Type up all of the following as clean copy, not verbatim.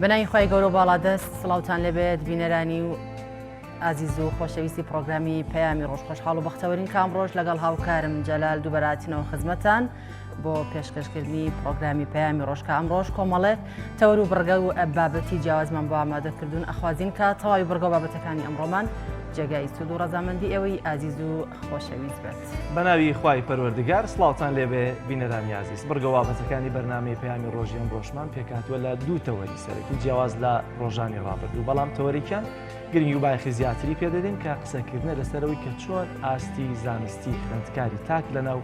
بەناوی خۆی گەورە و باڵادەست سڵاوتان لەبێت بینەرانی و ئازیز و خۆشەویستی پرۆگرامی پەیامی ڕۆژ خۆشحاڵ و بەختەوەرین کامڕۆژ لەگەڵ هاوکارم جەلال دووبەراتینەوە خزمەتان بۆ پێشکەشکردنی پرۆگرامی پەیامی ڕۆژ کە ئەمڕۆژ کۆمەڵێ تەور و بڕگە و بابەتی جیاوازمان بۆ ئامادەکردوون ئەخوازین کە تەواوی بڕگە و بابەتەکانی ئەمڕۆمان جێگای سود و ڕەزامەندی ئێوەی ئازیز و خۆشەویست بێت. بەناوی خوای پەروەردگار سڵاوتان لێبێ بینەرانی ئازیز. بڕگە و بابەتەکانی بەرنامەی پەیامی ڕۆژی ئەمڕۆژمان پێکهاتووە لە دوو تەوەری سەرەکی جیاواز لە ڕۆژانی ڕابردوو، بەڵام تەوەریکیان گرنگی و بایخی زیاتری پێدەدەین کە قسەکردنە لەسەرەوەی کە چۆن ئاستی زانستی خوێندکاری تاک لەناو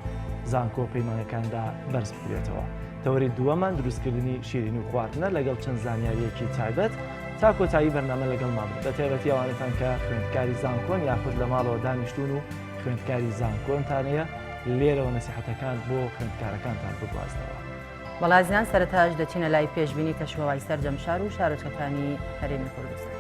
زانکۆ پەیمانەکاندا بەرز بکرێتەوە. تەوەری دووەمان دروستکردنی شیرین و خواردنە لەگەڵ چەند زانیاریەکی تایبەت تا کۆتایی بەرنامە لەگەڵمان بێت. بە تایبەتی ئەوانتان کە خوێندکاری زانکۆن یاخود لە ماڵەوە دانیشتون و خوێندکاری زانکۆنتانەیە لێرەوە نەسیحەتەکان بۆ خوێندکارەکانتان بگوازنەوە. بەڵازیان سەرەتاش دەچینە لای پێشبینی کەشوهەوای سەرجەمشار و شارۆچکەکانی هەرێمی کوردستان.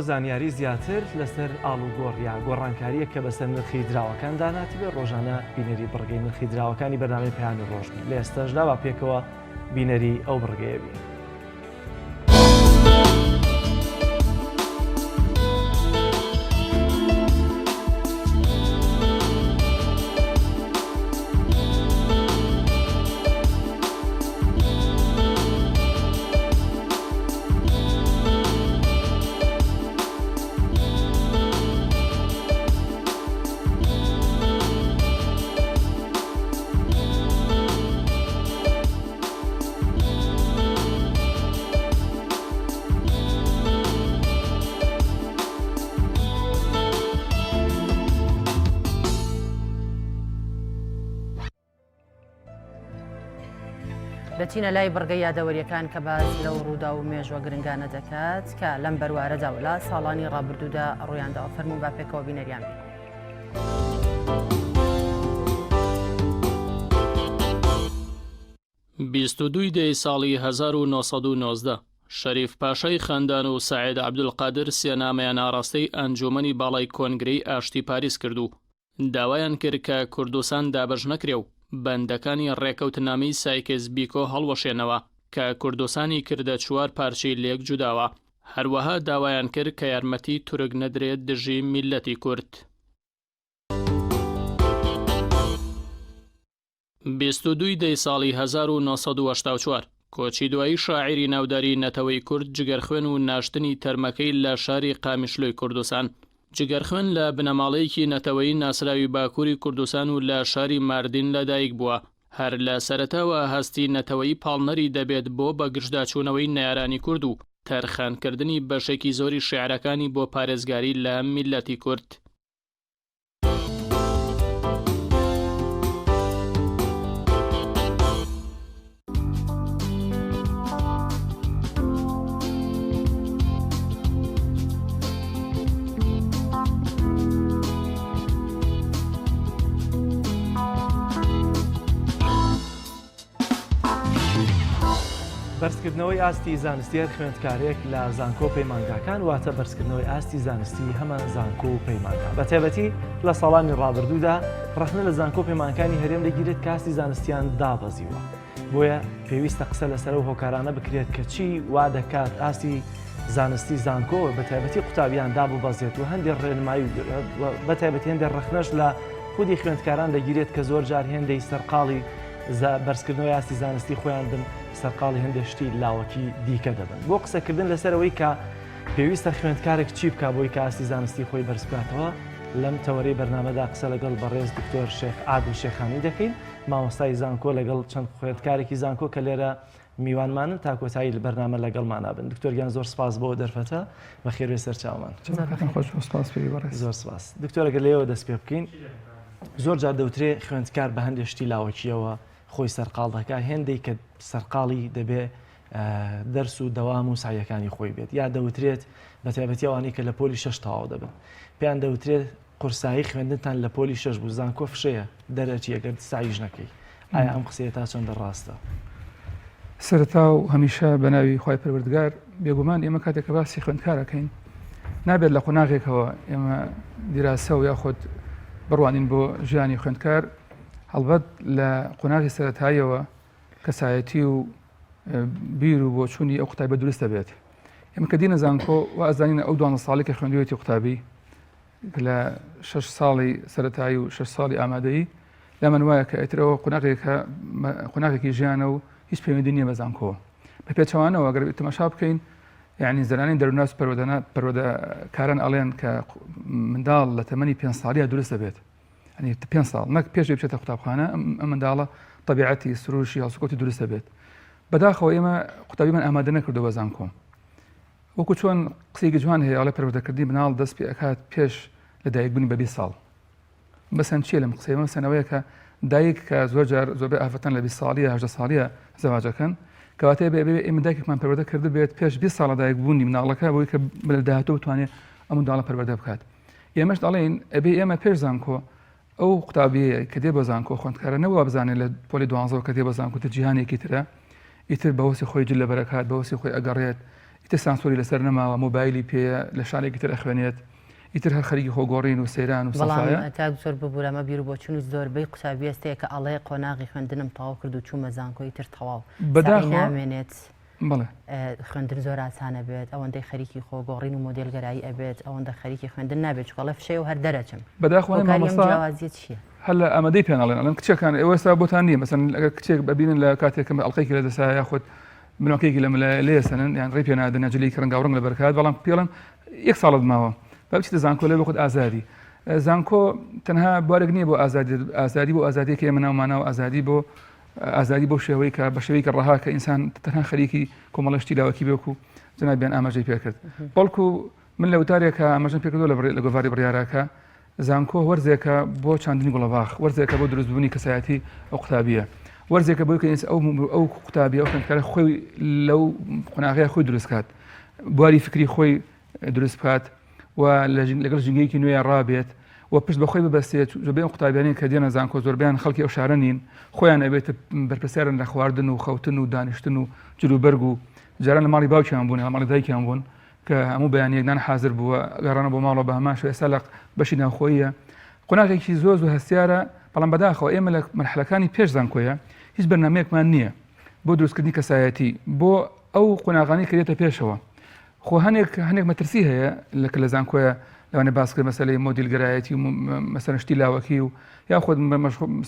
زانیاری زیاتر لەسەر ئاڵوگۆڕ یا گۆڕانکاریە کە بەسەر نرخی دراوەکان داناتبێ ڕۆژانە بینەری بڕگەی نرخی دراوەکانی بەرنامەی پەیامی ڕۆژ بین. لە ئێستاشدا با پێکەوە بینەری ئەو بڕگەیە بین. دەچینە لای بڕگەی یادەوەریەکان کە باس لەو ڕوودا و مێژوە گرنگانە دەکات کە لەم بەروارەدا ولا ساڵانی ڕابردوودا ڕوویانداوە. فەرموو با پێکەوە بینەریان بین. 22 دەی ساڵی 1990 شەریف پاشای خاندان و سعید عەبدولقادر سێنامەیان ئاڕاستەی ئەنجومەنی باڵای کۆنگرەی ئاشتی پاریس کردو. داوایان کرد کە کوردستان دابەش نەکرێ و بەندەکانی ڕێکەوتنامەی سایکس بیکۆ هەڵوەشێنەوە کە کوردستانی کردە چوار پارچەی لێک جوداوە. هەروەها داوایان کرد کە یارمەتی تورک نەدرێت دژی میلەتی کورد. 22 دەی ساڵی 1984 کۆچی دوایی شاعیری ناوداری نەتەوەی کورد جگەرخوێن و ناشتنی تەرمەکەی لە شاری قامیشلۆی کوردستان. جگەرخوێن لە بنەماڵەیەکی نەتەوەی ناسراوی باکووری کوردستان و لە شاری ماردین لەدایک بووە. هەر لە سەرەتاوە هەستی نەتەوەی پاڵنەری دەبێت بۆ بەگشتداچوونەوەی نەیارانی کورد و تەرخانکردنی بەشێکی زۆری شێعرەکانی بۆ پارێزگاری لە میلەتی کورد. بەرزکردنەوەی ئاستی زانستی خوێندکارێک لە زانکۆ پەیمانگاکان واتە بەرزکردنەوەی ئاستی زانستی هەمان زانکۆ و پەیمانگا بە تایبەتی لە ساڵانی ڕابردوودا ڕخنە لە زانکۆ پەیمانەکانی هەرێم دەگیرێت کە ئاستی زانستیان دابەزیوە بۆیە پێویستە قسە لەسەر و هۆکارانە بکرێت کە چی وا دەکات ئاستی زانستی زانکۆ بە تایبەتی قوتابیان داببەزێت و هەندێک ڕێنمایی بە تایبەتی هەندێک ڕخنەش لە خودی خوێندکاران دەگیرێت کە زۆر جار هێندەی سەرقاڵی بەرزکردنەوەی ئاستی زانستی خۆیان بن سەرقاڵی هەندێک شتی لاوەکی دیکە دەبن بۆ قسەکردن لەسەرەوەی کە پێویستە خوێندکارێک چی بکە بۆی کە ئاستی زانستی خۆی بەرز بکاتەوە لەم تەوەرەی بەرنامەدا قسە لەگەڵ بەڕێز دکتۆر شێخ عادل شێخانی دەکەین مامۆستای زانکۆ لەگەڵ چەند خوێندکارێکی زانکۆ کە لێرە میوانمانن تا کۆتایی لە بەرنامە لەگەڵمانە بن دکتۆرگیان زۆر سپاس بۆ دەرفەتە بەخێر وێ سەرچاومان زۆر سپاس دکتۆرەگە لێەوە دەست پێ بکەین زۆر جار دەوترێ خوێندکار بە هەندێک شتی لاوەکیەوە خۆی سەرقاڵ دەکا هێندێک کە سەرقاڵی دەبێ دەرس و دەوام و سایەکانی خۆی بێت یا دەوترێت بە تایبەتی ئەوانەی کە لە پۆلی 6 تەواو دەبن پێیان دەوترێت قورسایی خوێندنتان لە پۆلی 6 بوو زانکۆ فشەیە دەرەچی ئەگەر ساییش نەکەی ئایا ئەم قسەیە تا چەندە ڕاستە سەرەتا و هەمیشە بە ناوی خوای پەروەردگار بێگومان ئێمە کاتێککە باسی خوێندکارەکەین نابێت لە قۆناغێکەوە ئێمە دیراسە و یاخود بڕوانین بۆ ژیانی خوێندکار هەڵبەت لە قۆناغی سەرەتاییەوە کەسایەتی و بیر و بۆ چوونی ئەو قوتابە دروست دەبێت ئێمە کە دینە زانکۆ و ئەزانینە ئەو 12 ساڵی کە خوێندوێتی قوتابی لە 6 ساڵی سەرەتایی و 6 ساڵی ئامادەیی لەمەن وایە کە ئەترەوە قۆناغێکی ژیانە و هیچ پەیوەندی نییە بە زانکۆ بە پێچەوانەوە ئەگەر تەماشا بکەین یعنی زەرانی دەروناس پەروەردەکاران ئەڵێن کە منداڵ لە تەمەنی 5 ساڵیە دروست دەبێت ینی 5 ساڵ نەک پێش بچێتە قوتابخانە ئەم منداڵە طبیعەتی سروشی هەڵسوکەوتی دروست دەبێت بەداخەوە ئێمە قوتابیمان ئامادە نەکردو بە زانکۆ وەکو چۆن قسەیەکی جوان هەیە ئەڵێ پەروەردەکردنی مناڵ دەست پێ ئەکات پێش لە دایکبوونی بە 20 ساڵ بەسەن چیە لەم قسەیە مەسەنەوەیە کە دایک کە زۆربەی ئافەتەن لە 20 ساڵیە 18 ساڵیە زەواجەکەن کەواتەیە بێ ئێمە دایکێکمان پەروەردە کرده بێت پێش 20 ساڵە دایکبوونی مناڵەکە بۆی کە لە داهاتوو بتوانێت ئەم منداڵە پەروەردە بکات ئێمەش دەڵێن ئەبێ ئێمە پێش زانکۆ ئەو قوتابیە کە دێ بە زانکۆ خوێندکارە نەوە بزانێت لە پۆلی 12 کە دێ بە زانکۆ تر جیهانێکی ترە ئیتر بەهۆسی خۆی جل لە بەرەکات بەهۆسی خۆی ئەگەڕێت ئیتر سانسۆری لەسەر نەماوە مۆبایلی پێە لە شارێکی تر ئەخوێنێت ئیتر هەر خەریکی خۆگۆڕین و سەیران و بەڵام تا زۆر ببوورەمە بیر بۆ چون زۆربەی قوتابی ئێستەیە کە ئەڵێ قۆناغی خوێندنم تەواو کرد و چوومە زانکۆی تر تەواو نامێنێت خوێندن زۆر ئاسانە بێت ئەوەندەی خەریکی خۆگۆڕین و مۆدێلگەرایی ئەبێت ئەوەندە خەریکی خوێندن نابێت چکڵە فشێ و هەر دەرەچم بەداخوازیە چییە هەر لە ئەمەدەی پێناڵێن ئەڵێن کچەکان ئێوەستا بۆتان نییە مەسەن ئەگەر کچێک ببینن لە کاتێکم ئەڵلقەیەکی لە دەسا یاخود بنۆکەیەکی لە لێسەنن یان ڕێ پێنادەن جلی کە ڕەنگاوڕنگ لە بەرکات بەڵام پێڵن 1 ساڵت ماوە بچیتە زانکۆ لێ بخود ئازادی زانکۆ تەنها بوارێک نییە بۆ ئازادی بۆ ئازادیەکە ئێمە ناوماناو ئازادی بۆ شێوەی کە بە شێوەی کە ڕەها کە ئینسان تەنها خەریکی کۆمەڵەشتی لاوەکی بێکو جەنابیان ئاماژەی پێکرد بەڵکو من لە وتارێکە ئاماژەم پێکردو لە گۆڤاری بڕیارەکە زانکۆ وەرزێکە بۆ چاندنی گوڵەباخ وەرزێکە بۆ دروستبوونی کەسایەتی ئەو قوتابیە وەرزێکە بۆی کە ئەو قوتابیە ئەو خوێندکارە خۆی لەو قۆناغەیە خۆی دروستکات بواری فکری خۆی دروست بکات و لەگەڵ ژینگەیەکی نوێیان ڕابێت و پشت بەخۆی ببەستێت زۆربەی قوتابیانی کە دێنە زانکۆ زۆربیان خەڵکی ئەو شارە نین خۆیان ئەبێتە بەرپرسیارن لە خواردن و خەوتن و دانیشتن و جلوبەرگ و جاران لە ماڵی باوکیان بوون لە ماڵی دایکیان بوون کە هەموو بەیانیەکدان حاضر بووە گەڕانە بۆ ماڵەوە بە هەماش ئێستا لە بەشی ناوخۆییە قۆناغێکی زۆر هەستیارە بەڵام بەداخەوە ئێمە لە مەرحلەکانی پێش زانکۆیە هیچ بەرنامەیەکمان نییە بۆ دروستکردنی کەسایەتی بۆ ئەو قۆناغانی کە دێتە پێشەوە خۆ هەنێک مەترسی هەیە لە زانکۆیە لەوانێ باس کرد مەسەلەی مۆدیلگەرایەتی و مەسەلەن شتی لاوەکی و یاخود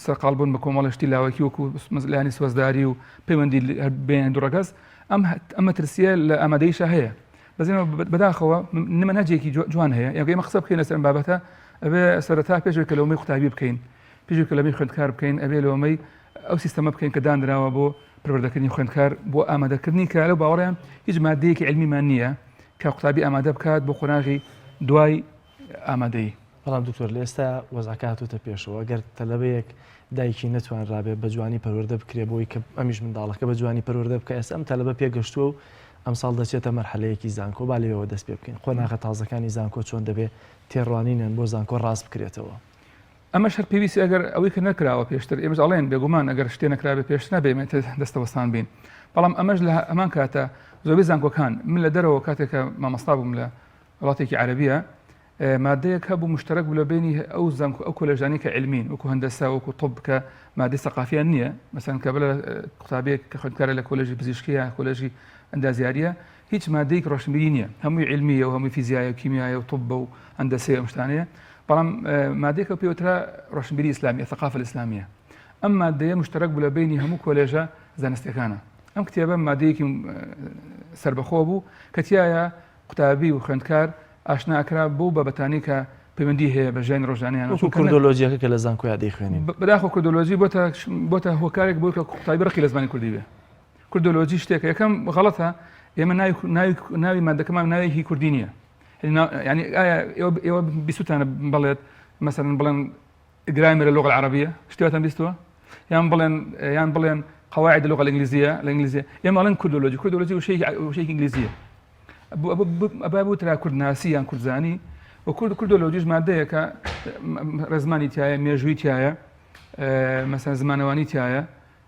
سەرقاڵ بوون بە کۆمەڵە شتی لاوەکی وەکو مەزلانی سوەزداری و پەیوەندی بین دوڕەگەز ئەم مەترسیە لە ئامادەیشە هەیە بەزێنەوە بەداخەوە نمەنهجێکی جوان هەیە یاگە ئێمە قسە بکەین لەسەر بابەتە ئەبێ سەرەتا پێشوەی کە لەومەی قوتابی بکەین پێشوەی کە لەمەی خوێندکار بکەین ئەبێ لەومەی ئەو سیستەمە بکەین کە دانراوە بۆ پەروەردەکردنی خوێندکار بۆ ئامادەکردنی کە لەو باوەڕیان هیچ مادەیەکی علمیمان نییە کە قوتابی ئامادە بکات بۆ قۆناغی دوای ئامادەی بەڵام دکتۆر لە ئێستا وەزعکاتوتە پێشەوە ئەگەر تەلەبەیەک دایکی نەتوان ڕابێت بە جوانی پەروەردە بکرێ بۆی کە ئەمیش منداڵەکە بە جوانی پەروەردە بکە ئێستا ئەم تەلەبە پێگەشتووە و ئەم ساڵ دەچێتە مەرحەلەیەکی زانکۆ با لێەوە دەست پێ بکەین قۆناغە تازەکانی زانکۆ چۆن دەبێت تێڕوانینن بۆ زانکۆ ڕاست بکرێتەوە ئەمەش هەر پێویستی ئەگەر ئەوەی کە نەکراوە پێشتر ئێمەش ئەڵێن بێگومان ئەگەر شتێ نەکراوێت پێشتر نابێت دەستەوەستان بین بەڵام ئەمەش لە هەمان کاتە زۆربەی زانکۆکان من لە دەرەوە کاتێکە مامۆستا بووم لە وڵاتێکی عەرەبیە مادەیەک هەبوو مشترەک بوو لە بینی ئەو زانکۆ ئەو کۆلێژانەی کە علمین وەکو هەندەسا وەکو طب کە مادەی سەقافیان نییە مەسەن کە بڵێ قوتابێک کە خوێندکارە لە کۆلێژی پزیشکیە کۆلێژی ئەندازیاریە هیچ مادەیەک ڕۆشنبیری نییە هەمووی علمیە و هەمووی فیزیایە و کیمیایە و طب و هەندەسەیە ئەم شتانەیە بەڵام مادەیەکە پێوترا ڕۆشنبیری ئیسلامیە ثەقافە ئیسلامیە ئەم مادەیە مشترەک بوو لە بینی هەموو کۆلێژە زانستیەکانە ئەم کتێبە مادەیەکی سربەخۆ بوو کە تایە قوتابی و خوێندکار ئاشناکرا بۆ بابەتانی کە پەیوەندی هەیە بە ژیانی ڕۆژانەیان کوردۆلۆژیەکە کە لە زانکۆیا دەیخوێنین بەداخۆ کوردۆلۆژی بۆتە هۆکارێک بۆ کە قوتابی ڕقی لە زمانی کوردی بێ کوردۆلۆژی شتێکە یەکەم غەڵەتە ئێمە ناوی مادەکەمان ناوێکی کوردی نییە يعني ئێوە بیستوتانە بڵێت مثلا بڵێن جرامر اللغة العربية شتواتان بیستوە یان بڵێن قواعد اللغة الإنجليزية يا مالن كردولوجي وشيء إنجليزية أبو ترى كرد ناسي يعني كرد زاني وكرد كردولوجيش مادة كا رزماني تاعي ميجوي تاعي مثلا زمانواني تاعي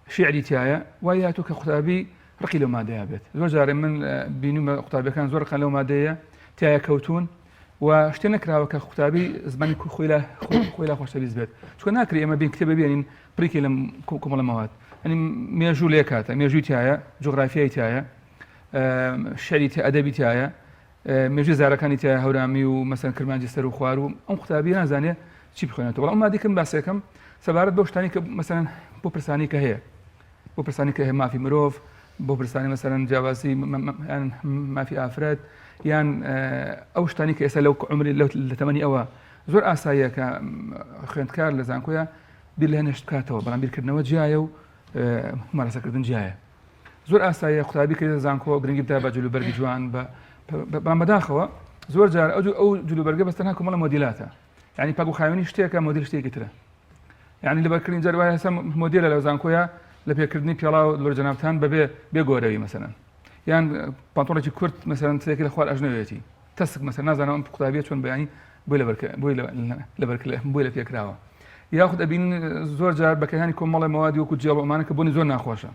شعري تاعي وياتو كخطابي رقي له مادة بيت زور جاري من بينو خطابي كان زور قال له مادة تاعي كوتون وشتينا كراوة كخطابي زماني خويلا خوش تبيز بيت شو ناكري أما بين كتابي بين بريكي لم كمل مواد يعني ميجو ليكاتا ميجو تاعي جغرافيا تاعي شعري تاعي أدبي تاعي مێژوی زارەکانی تیا هەورامی و مەسەن کرمانجی سەر و خوار و ئەم قوتابی نازانێ چی بخوێنێتەوە بەڵام مادیکەم باسێکم سەبارەت بەو شتانی کە مەسەن بۆ پرسانی کە هەیە بۆ پرسانی کە هەیە مافی مرۆڤ بۆ پرسانی مەسەن جیاوازی یان مافی ئافرەت یان ئەو شتانی کە ئێستا لەو عمری لە تەمەنی ئەوە زۆر ئاساییە کە خوێندکار لە زانکۆیە بیر لە هێنێشت بکاتەوە بەڵام بیرکردنەوە جیایە و مارەسەکردن جیایە زۆر ئاساییە قوتابی کە زانکۆ گرنگی بدات بە جلوبەرگی جوان بەمەداخەوە زۆر جار ئەو جلوبەرگە بەستەنها کۆمەڵە مۆدیلاتە یعنی پاکوخاوێنی شتێکە مۆدیل شتێکی ترە یعنی لەبەرکردنی جار وایە هەستا مۆدیلە لە زانکۆیە لە پێکردنی پێڵاو لۆر جەنابتان بەبێ بێگۆرەوی مەسەلەن یان پانتۆڵێکی کورت مەسەلەن ترێکی لە خوار ئەژنەوێتی تەسک مەسەلەن نازانم ئەم قوتابیە چۆن بەیانی بۆی لە پێکراوە یاخود ئەبینن زۆر جار بەکەیانی کۆمەڵی مەوادی وەکو جێڵ ئەمانە کە بۆنی زۆر ناخۆشە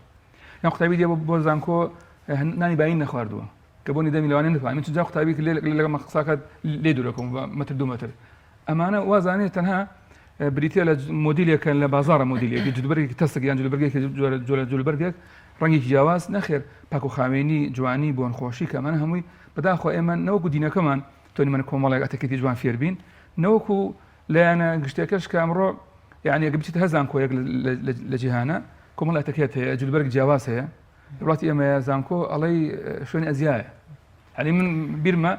یان قوتابی دێ بۆ زانکۆ نانی باین نەخواردووە کە بۆنی دەمی لەوانێ نتوانین من چجا قوتابی کە لەگەڵ مەقساکە لێ دوورەکەم مەتر دوو مەتر ئەمانە وازانێت تەنها بریتە لە مۆدیلێکە لە بازاڕە مۆدیلێکی جلوبەرگێکی تەستێک یان جلوبەرگێکی جلوبەرگێک ڕەنگێکی جیاواز نەخێر پاکوخاوێنی جوانی بۆن خۆشی کە ئەمانە هەمووی بەداخۆ ئێمە نەوەکو دینەکەمان توانیمان کۆمەڵێک ئەتەکێتی جوان فێربین نەوەکو لایەنە گشتێکەش کە ئەمڕۆ یعنی ئەگە بچیت هەزان کۆیەک لە جیهانە کۆمەڵ ئەتەکێت هەیە جلوبەرگ جیاواز هەیە وڵاتی ئێمە زانکۆ ئەڵەی شوێنی ئەزیایە يعني من بيرما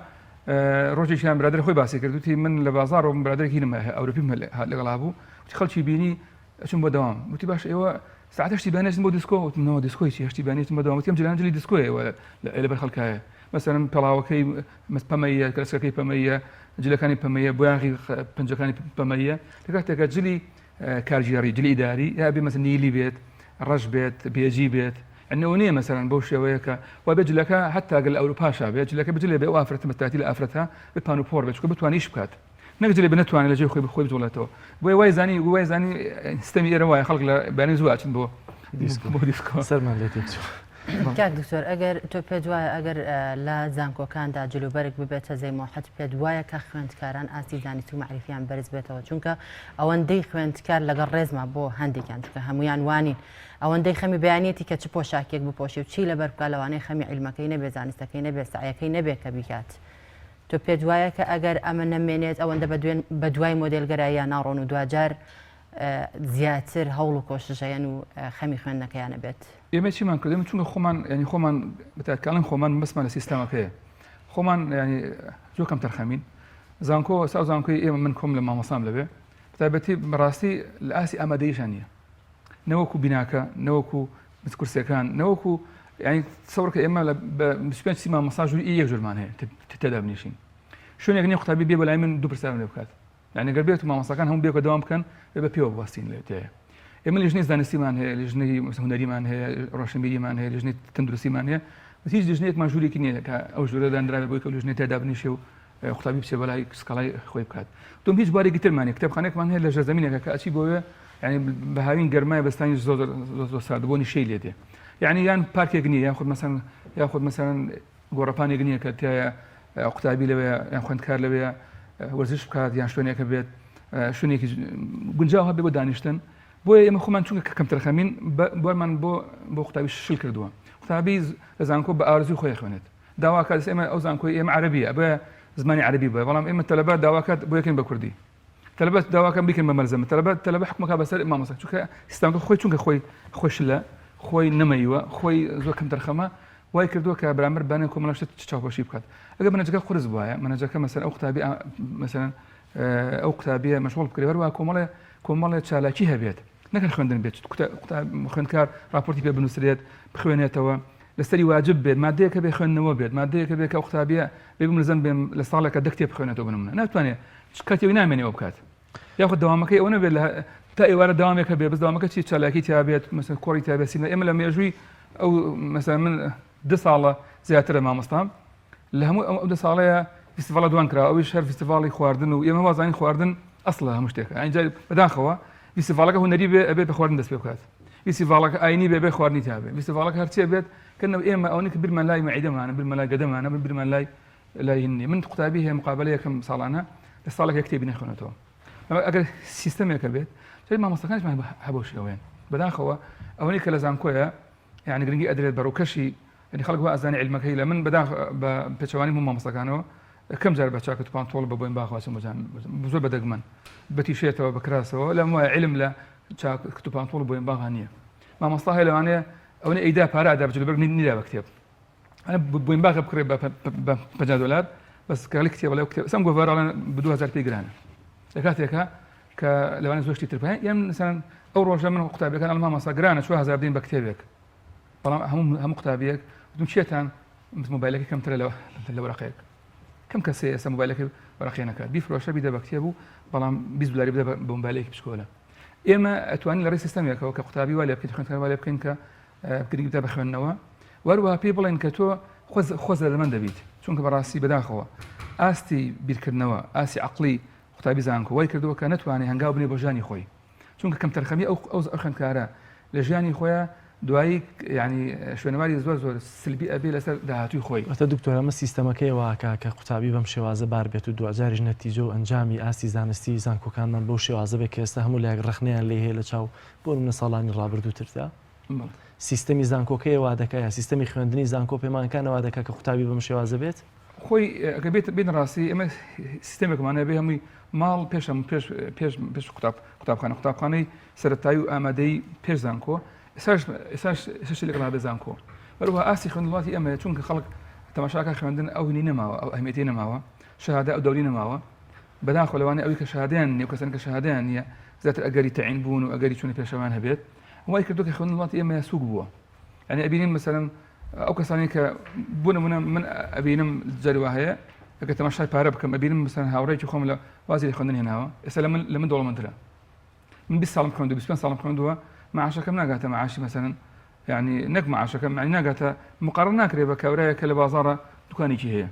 روجي شان برادر خوي باسي كردوتي من لبازار وبرادر كينما اوروبي لغلابو خلشي بيني اشم بدوام وتي باش ايوا ساعات اشتي بانيش مو ديسكو نو ديسكو شي اشتي بانيش مو دوام تيم جلانجلي ديسكو ولا اللي بالخلكايه مثلا بلاو كي باميه كلاسكي باميه جلكاني باميه بوانغي بنجكاني باميه تكاتك جلي كارجيري جلي اداري يا بي مثلا نيلي بيت رج بيت بيجي بيت النونية مثلا بوشيا وياك وبيجي لك حتى قال أوروبا شاب بيجي لك بيجي لي بوافرة مستعتي لأفرتها ببانوبور بيجي بتوانيش بكات نقدر بنتواني لجي خوي بتولته وي زاني استمي رواية خلق بين زواج بو ديسكو سلمان ليتك کاک دکتۆر ئەگەر تۆ پێت وایە ئەگەر لە زانکۆکاندا جلوبەرگ ببێتە زەیمۆحەت پێت وایە کە خوێندکاران ئاستی زانست و معریفیان بەرز بێتەوە چونکە ئەوەندەی خوێندکار لەگەڵ ڕێزمە بۆ هەندێکیان چونکە هەمویان وانین ئەوەندەی خەمی بەیانێتی کە چ پۆشاکێک بپۆشی و چی لەبەر بکە لەوانەیە خەمی عیلمەکەی نەبێ زانستەکەی نەبێ سعیەکەی نەبێ کە بیکات تۆ پێت وایە کە ئەگەر ئەمە نەمێنێت ئەوەندە بە دوای مۆدێلگەراییان ناڕۆن و دوجار زیاتر هەوڵ و کۆششەیەن و خەمی خوێندنەکەیانە بێت ئێمە چیمان کردم چونکە خۆمان ینی خۆمان بەتاکەڵن خۆمان بەسمان لە سیستەمەکەیە خۆمان ینی زۆر کەم تەرخەمین زانکۆ ساو زانکۆی ئێمە من کۆم لە مامۆسام لەبێ بەتایبەتی بەڕاستی لە ئاسی ئامادەییشان نییە نەوەکو بیناکە نەوەکو کورسەکان نەوەکو ینی سەوڕکە ئێمە بە سی مامۆستا ژووری یەک جۆرمان هەیە تێدا بنیشین شوێنێک نییە قوتابی بێ بەلای من دوو پرسیارم لێ بکات یعنی گەر بێت و مامۆستاکان هەموو بێکە دەوام بکەن بە پێوە بوەستین لێتەیە ئێمە لیژنەی زانستیمان هەیە لیژنەی هونەریمان هەیە ڕۆشنبیریمان هەیە لیژنەی تەندروستیمان هەیە هیچ لیژنەیەکمان ژوورێکی نییە کە ئەو ژوورە دانراوێت بۆی کە لیژنەی تێدا بنیشێ و قوتابی بچێ بەلای سکاڵای خۆی بکات. دوم هیچ بارێکی ترمانێ کتێبخانەیەکمان هەیە لە ژێرزەمینێکە کە ئەچی بۆیە ینی بە هاوین گەرمای بەستانی زۆر ساردبوونی شەی لێ دێ. یعنی یان پارکێک نییە یاخود مەسەن گۆڕەپانێک نییە کە تایە قوتابی لەوەیە یان خوێندکار لەوەیە وەرزش بکات یان شوێنێکە بێت شوێنێکی گونجاو هەبێ بۆ دانیشتن. بۆیە ئێمە خۆمان چونکە کەم تەرخەمین بۆمان بۆ قوتابی شل کردووە. قوتابی لە زانکۆ بە ئارزوی خۆی خوێنێت. داواکات ئێمە ئەو زانکۆی ئێمە عەرەبیە بە زمانی عەرەبی بووە بەڵام ئێمە تەلەبە داواکات بۆ یەکەین بە کوردی. تەلەبە داواکەم بیکەن بە مەرزەمە تەلەبە حکومەکە بەسەر مامۆستا چونکە سیستەمەکە خۆی چونکە خۆی شلە خۆی نەمەیوە خۆی زۆر کەم تەرخەمە وای کردووە کە بەرامبەر بانێ کۆمەڵە شت چاوپۆشی بکات. ئەگەر منهجەکە قورس بووایە منهجەکە مەسەن ئەو قوتابی مەسەن ئەو قوتابیە مەشغوڵ بکرێ هەروە کۆمەڵێ چالاکی هەبێت نەکەن خوێندن بێت خوێندکار راپۆرتی پێ بنووسرێت بخوێنێتەوە لەسەری واجب بێت مادەیەکە بێ خوێندنەوە بێت مادەیەکە بێت کە ئەو قوتابیە بێ بمرزەن بێم لە ساڵێکە دە کتێب بخوێنێتەوە بنمونە ناتوانێت کاتێوی نامێنێەوە بکات یاخود دەوامەکەی ئەوە نەبێت تا ئێوارە داوامێکە بێ بەس داوامەکە چی چالاکی تا بێت مەسەن کۆڕی تا بێت ئێمە لە مێژووی ئەو مەسەن من 2 ساڵە زیاترە مامۆستام لە هەموو ئەو 2 ساڵەیە فیستیڤاڵە دوان کرا ئەویش هەر فیستیڤاڵی خواردن و ئێمە وازانین خواردن ئەسڵە هەموو شتێکە ئەینجا بەداخەوە فیستیڤاڵەکە هونەری بێ ئەبێ بە خواردن دەست پێ بکات فیستیڤاڵەکە ئاینی بێ خواردنی تا بێ فیستیڤاڵەکە هەرچیە بێت کەنەوە ئێمە ئەوەی کە برمان لای مەعیدەمانە برمان لای گەدەمانە برمان لای هینی من قوتابی هەیە مقابلە یەکەم ساڵانە لە ساڵێک کتێبی نەخوێنێتەوە ئەگەر سیستەمێکە بێت چای مامۆستاکانیشمان هەبەوشیەوەیان بەداخەوە ئەوەی کە لە زانکۆیە یعنی گرنگی ئەدرێت بەڕووکەشی یعنی خەڵک وا ئەزانی عیلمەکەی لە من بە پێچەوانی هەموو مامۆستاکانەوە کەم جار بە چاکە پانتۆڵ بە بۆین باخواسم زۆر بەدەگمەن بەتیشێتەوە بەکراسەوە لەم وایە عیلم لە کتوپانتۆڵ بۆین باغ نییە مامۆستا هەیە لەوانەیە ئەوەی ئەیدا پارە ئادا بچێت بەر نیدا بە کتێب ئەنە بۆین باغە بکڕێت بە $50 بەس کاڵی کتێب لەو کتێب سەم گۆڤاراڵەن بە 2000 پێی گرانە لە کاتێکە کە لەوانە زۆر شتی تر پێیان یان مثلا ئەو ڕۆژە من قوتابیەکان ئەڵ مامۆستا گرانە 4000 بدەین بە کتێبێک بەڵام هەموو قوتابیەک وتم چێتان مۆبایلەکەی کەمترە لە وەرەقەیەک کەم کەسێ ئێستا مۆبایلەکەی وەرەقەیە نەکات بیفرۆشە بیدە بە کتێب و بەڵام $20 بدە بە مۆبایلێکی پشکۆلە ئێمە ئەتوانین لە ڕێی سیستەمێکەوە کە قوتابی وا لێ بکەین خوێندکار وا لێ بکەین کە گرنگی بدە بە خوێندنەوە وەروەها پێی بڵێن کە تۆ خۆز لەمەند دەبیت چونکە بەڕاستی بەداخەوە ئاستی بیرکردنەوە ئاسی عەقڵی قوتابی زانکۆ وای کردووە کە نەتوانێت هەنگاو بنێ بۆ ژیانی خۆی چونکە کەم تەرخەمی ئەو خوێندکارە لە ژیانی خۆیان دوایی ینی شوێنەواری زۆر سلبی ئەبێ لەسەر داهاتووی خۆی ئەتە دکتۆر ئەمە سیستەمەکەی واکە کە قوتابی بەم شێوازە بار بێت و دوجاریش نەتیجە و ئەنجامی ئاستی زانستی زانکۆکانمان بەو شێوازە بێت کە ئێستا هەموو لایەک ڕخنیان لێ هەیە لە چاو بۆ منە ساڵانی ڕابردووتردا سیستەمی زانکۆکەی وا دەکات یا سیستەمی خوێندنی زانکۆ پەیمانەکانەوە دەکات کە قوتابی بەم شێوازە بێت خۆی ئەگە بێت ڕاستی ئەمە سیستەمێکمانە بێ هەمووی ماڵ پێش قوتابخانەی سەرەتایی و ئامادەی پێش زانکۆ ئێساش لەگەڵا بە زانکۆ بەروەها ئاستی خوێندنڵاتی ئەمە چونکە خەڵک تەماشاکە خوێندن ئەو هینی نەماوە ئەو ئەهمیەتی نەماوە شەهادە ئەو دەوری نەماوە بەداخۆ لەوانەیە ئەوەی کە شەهادەیان نییە و کەسانی کە شەهادەیان نییە زیاتر ئەگەری تەعین بوون و ئەگەری چوونی پێشەوان هەبێت وای کردو کە خوێندنڵاتی ئێمە سووک بووە یعنی ئەبینین مەسەلەن ئەو کەسانی کە بوونە من ئەبینم جاری وا هەیە ئەگەر تەماشای پارە بکەم ئەبینم مەسەلەن هاوڕێکی خۆم لە وازی خوێندن هێناوە ئێستا لە من دەوڵەمەندترە من 20 ساڵم خوێندووە 25 ساڵم خوێندووە معاشەکەم ناگاتە معاشی مەسەلەن يعني نەک معاشەکەم معنی ناگاتە مقارن ناکرێ بە کەورەیەکە لە بازاڕە دوکانێکی هەیە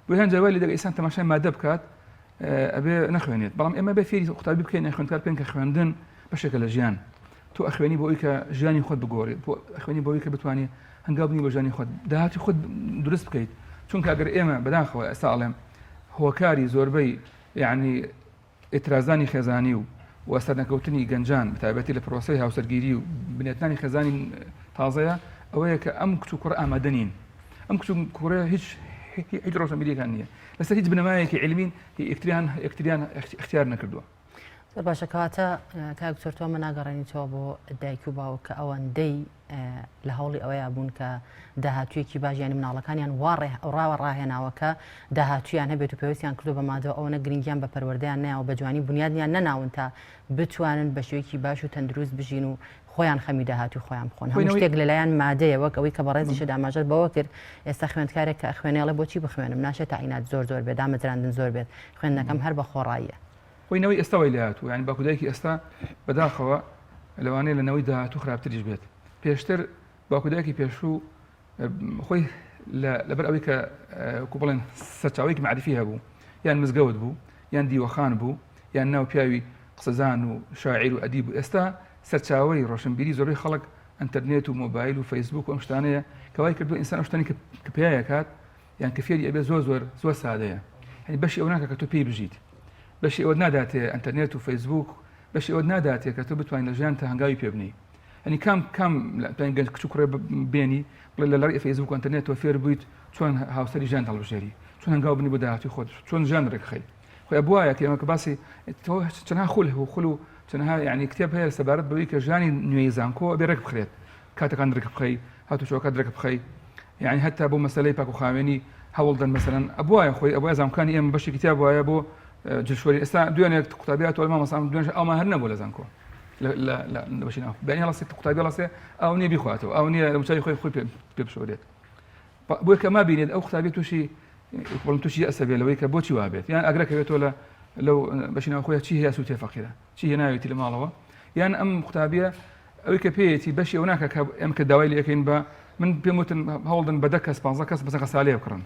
بۆ هەن جاوای لێ ئێستا تەماشای مادە بکات ئەبێ نەخوێنێت بەڵام ئێمە بە فێری قوتابی بکەین خوێندکار بکەین کە خوێندن بەشێکە لە ژیان تۆ ئەخوێنی بۆ ئەوی کە ژیانی خۆت بگۆڕێت بۆ ئەخوێنی بۆ ئەوی کە بتوانێت هەنگاو بنی بە ژیانی خۆت داهاتی خۆت دروست بکەیت چونکە ئەگەر ئێمە بەداخەوە ئێستا ئەڵێم هۆکاری زۆربەی یعنی ئێترازانی خێزانی و سەرنەکەوتنی گەنجان بەتایبەتی لە پرۆسەی هاوسەرگیری و بنێتانی خێزانی تازەیە ئەوەیە کە ئەم کچ و کوڕە ئامادە نین ئەم کچ و کوڕە هیچ ڕۆژنبیریەکان نییە لەسەر هیچ بنەمایەکی عیلمین یەکتریان اختیار نەکردووە زۆر باشە کەواتە کاک دکتۆر تۆ ناگەڕێنیتەوە بۆ دایک و باوک کە ئەوەندەی لە هەوڵی ئەوەیە بوون کە داهاتوویەکی باژیانی مناڵەکانیان ڕاوە ڕاهێناوە کە داهاتویان هەبێت و پێویستیان کردو بە مادەوە ئەوەنە گرنگیان بە پەروەردەیان نایەوە بە جوانی بنیادیان نەناون تا بتوانن بە شێوەیەکی باش و تەندروست بژین و خۆیان خەمی داهاتوی خۆیان بخۆن هەموو شتێک لەلایەن مادەیە وەک ئەوەی کە بەڕێزیشە داماژەت بەوە کرد ئێستا خوێندکارێک کە خوێنێڵە بۆچی بخوێنم ناشێت تاعینات زۆر بێت دامەزراندن زۆر بێت خوێندنەکەم هەر بە خۆڕاییە خۆینەوەی ئێستاوای لەهاتوو یعنی باکودایکی ئێستا بەداخەوە لەوانەیە لە نەوەی داهاتوو خراپتریش بێت پێشتر باکودایکی پێشوو خۆی لەبەر ئەوەی کە کو بڵێن سەرچاوەیەکی معرفی هەبوو یان مزگەوت بوو یان دیوەخان بوو یان ناو پیاوی قسەزان و شاعیر و ئەدیب و ئێستا سەرچاوەی ڕۆشنبیری زۆربەی خەڵک ئینتەرنێت و مۆبایل و فەیسبوک و ئەم شتانەیە کەوای کردو ئینسان ئەو شتانی کە پێیەکات یان کە فێری ئەبێ زۆر سادەیە هەنی بەشی ئەو ناکە کە تۆ پێی بژیت بەشی ئەوە ناداتێ ئینتەرنێت و فەیسبوک بەشی ئەوە ناداتێ کە تۆ بتوانین لە ژیان تا هەنگاوی پێ بنی هەنی کام گەنج کچ و کوڕێ بێنی بڵێ لە لەڕی فەیسبوک و ئینتەرنێت تۆ فێر بوویت چۆن هاوسەری ژیان هەڵبژێری چۆن هەنگاو بنی بۆ داهاتی خۆت چۆن ژیان ڕێکخەی خۆی بوایە کە ئێمە کە باسی تۆ چەنها خول و چەنها یعنی کتێب هەیە سەبارەت بەوەی کە ژیانی نوێی زانکۆ بێ ڕێک بخرێت کاتەکان ڕێک بخەی هاتوچۆکە ڕێک بخەی یعنی هەتا بۆ مەسەلەی پاک و خاوێنی هەوڵدەن مەسەلەن ئەبوایە خۆی ئەبوایە زانکۆکانی ئێمە بەشی کتێب وایە بۆ جلشوەری ئێستا دوێنێک قوتابیات وەڵما مەسام دوێنێ ئەوما هەر نەبوو لە زانکۆ لە بەشی ناو بەنی هەڵەسی قوتابی هەڵەسێ ئەو نییە بیخواتەوە ئەو نییە لە مچای خۆی پێ بشۆرێت بۆی کە ما بینێت ئەو قوتابی تووشی تووشی ئەسە بێت لەوەی کە بۆچی وابێت یان ئەگرەکەوێتەوە لەو بەشی ناو خۆی چی هەیە سووتێ فەقیرە چی هێ ناوێتی لە ماڵەوە یان ئەم قوتابیە ئەوەی کە پێیەتی بەشی ئەو ناکە ئەم کە داوای لە یەکەین بە من پێم وتن هەوڵدن بە 10 کەس 15 کەس بەسەنگە سالێ بکڕن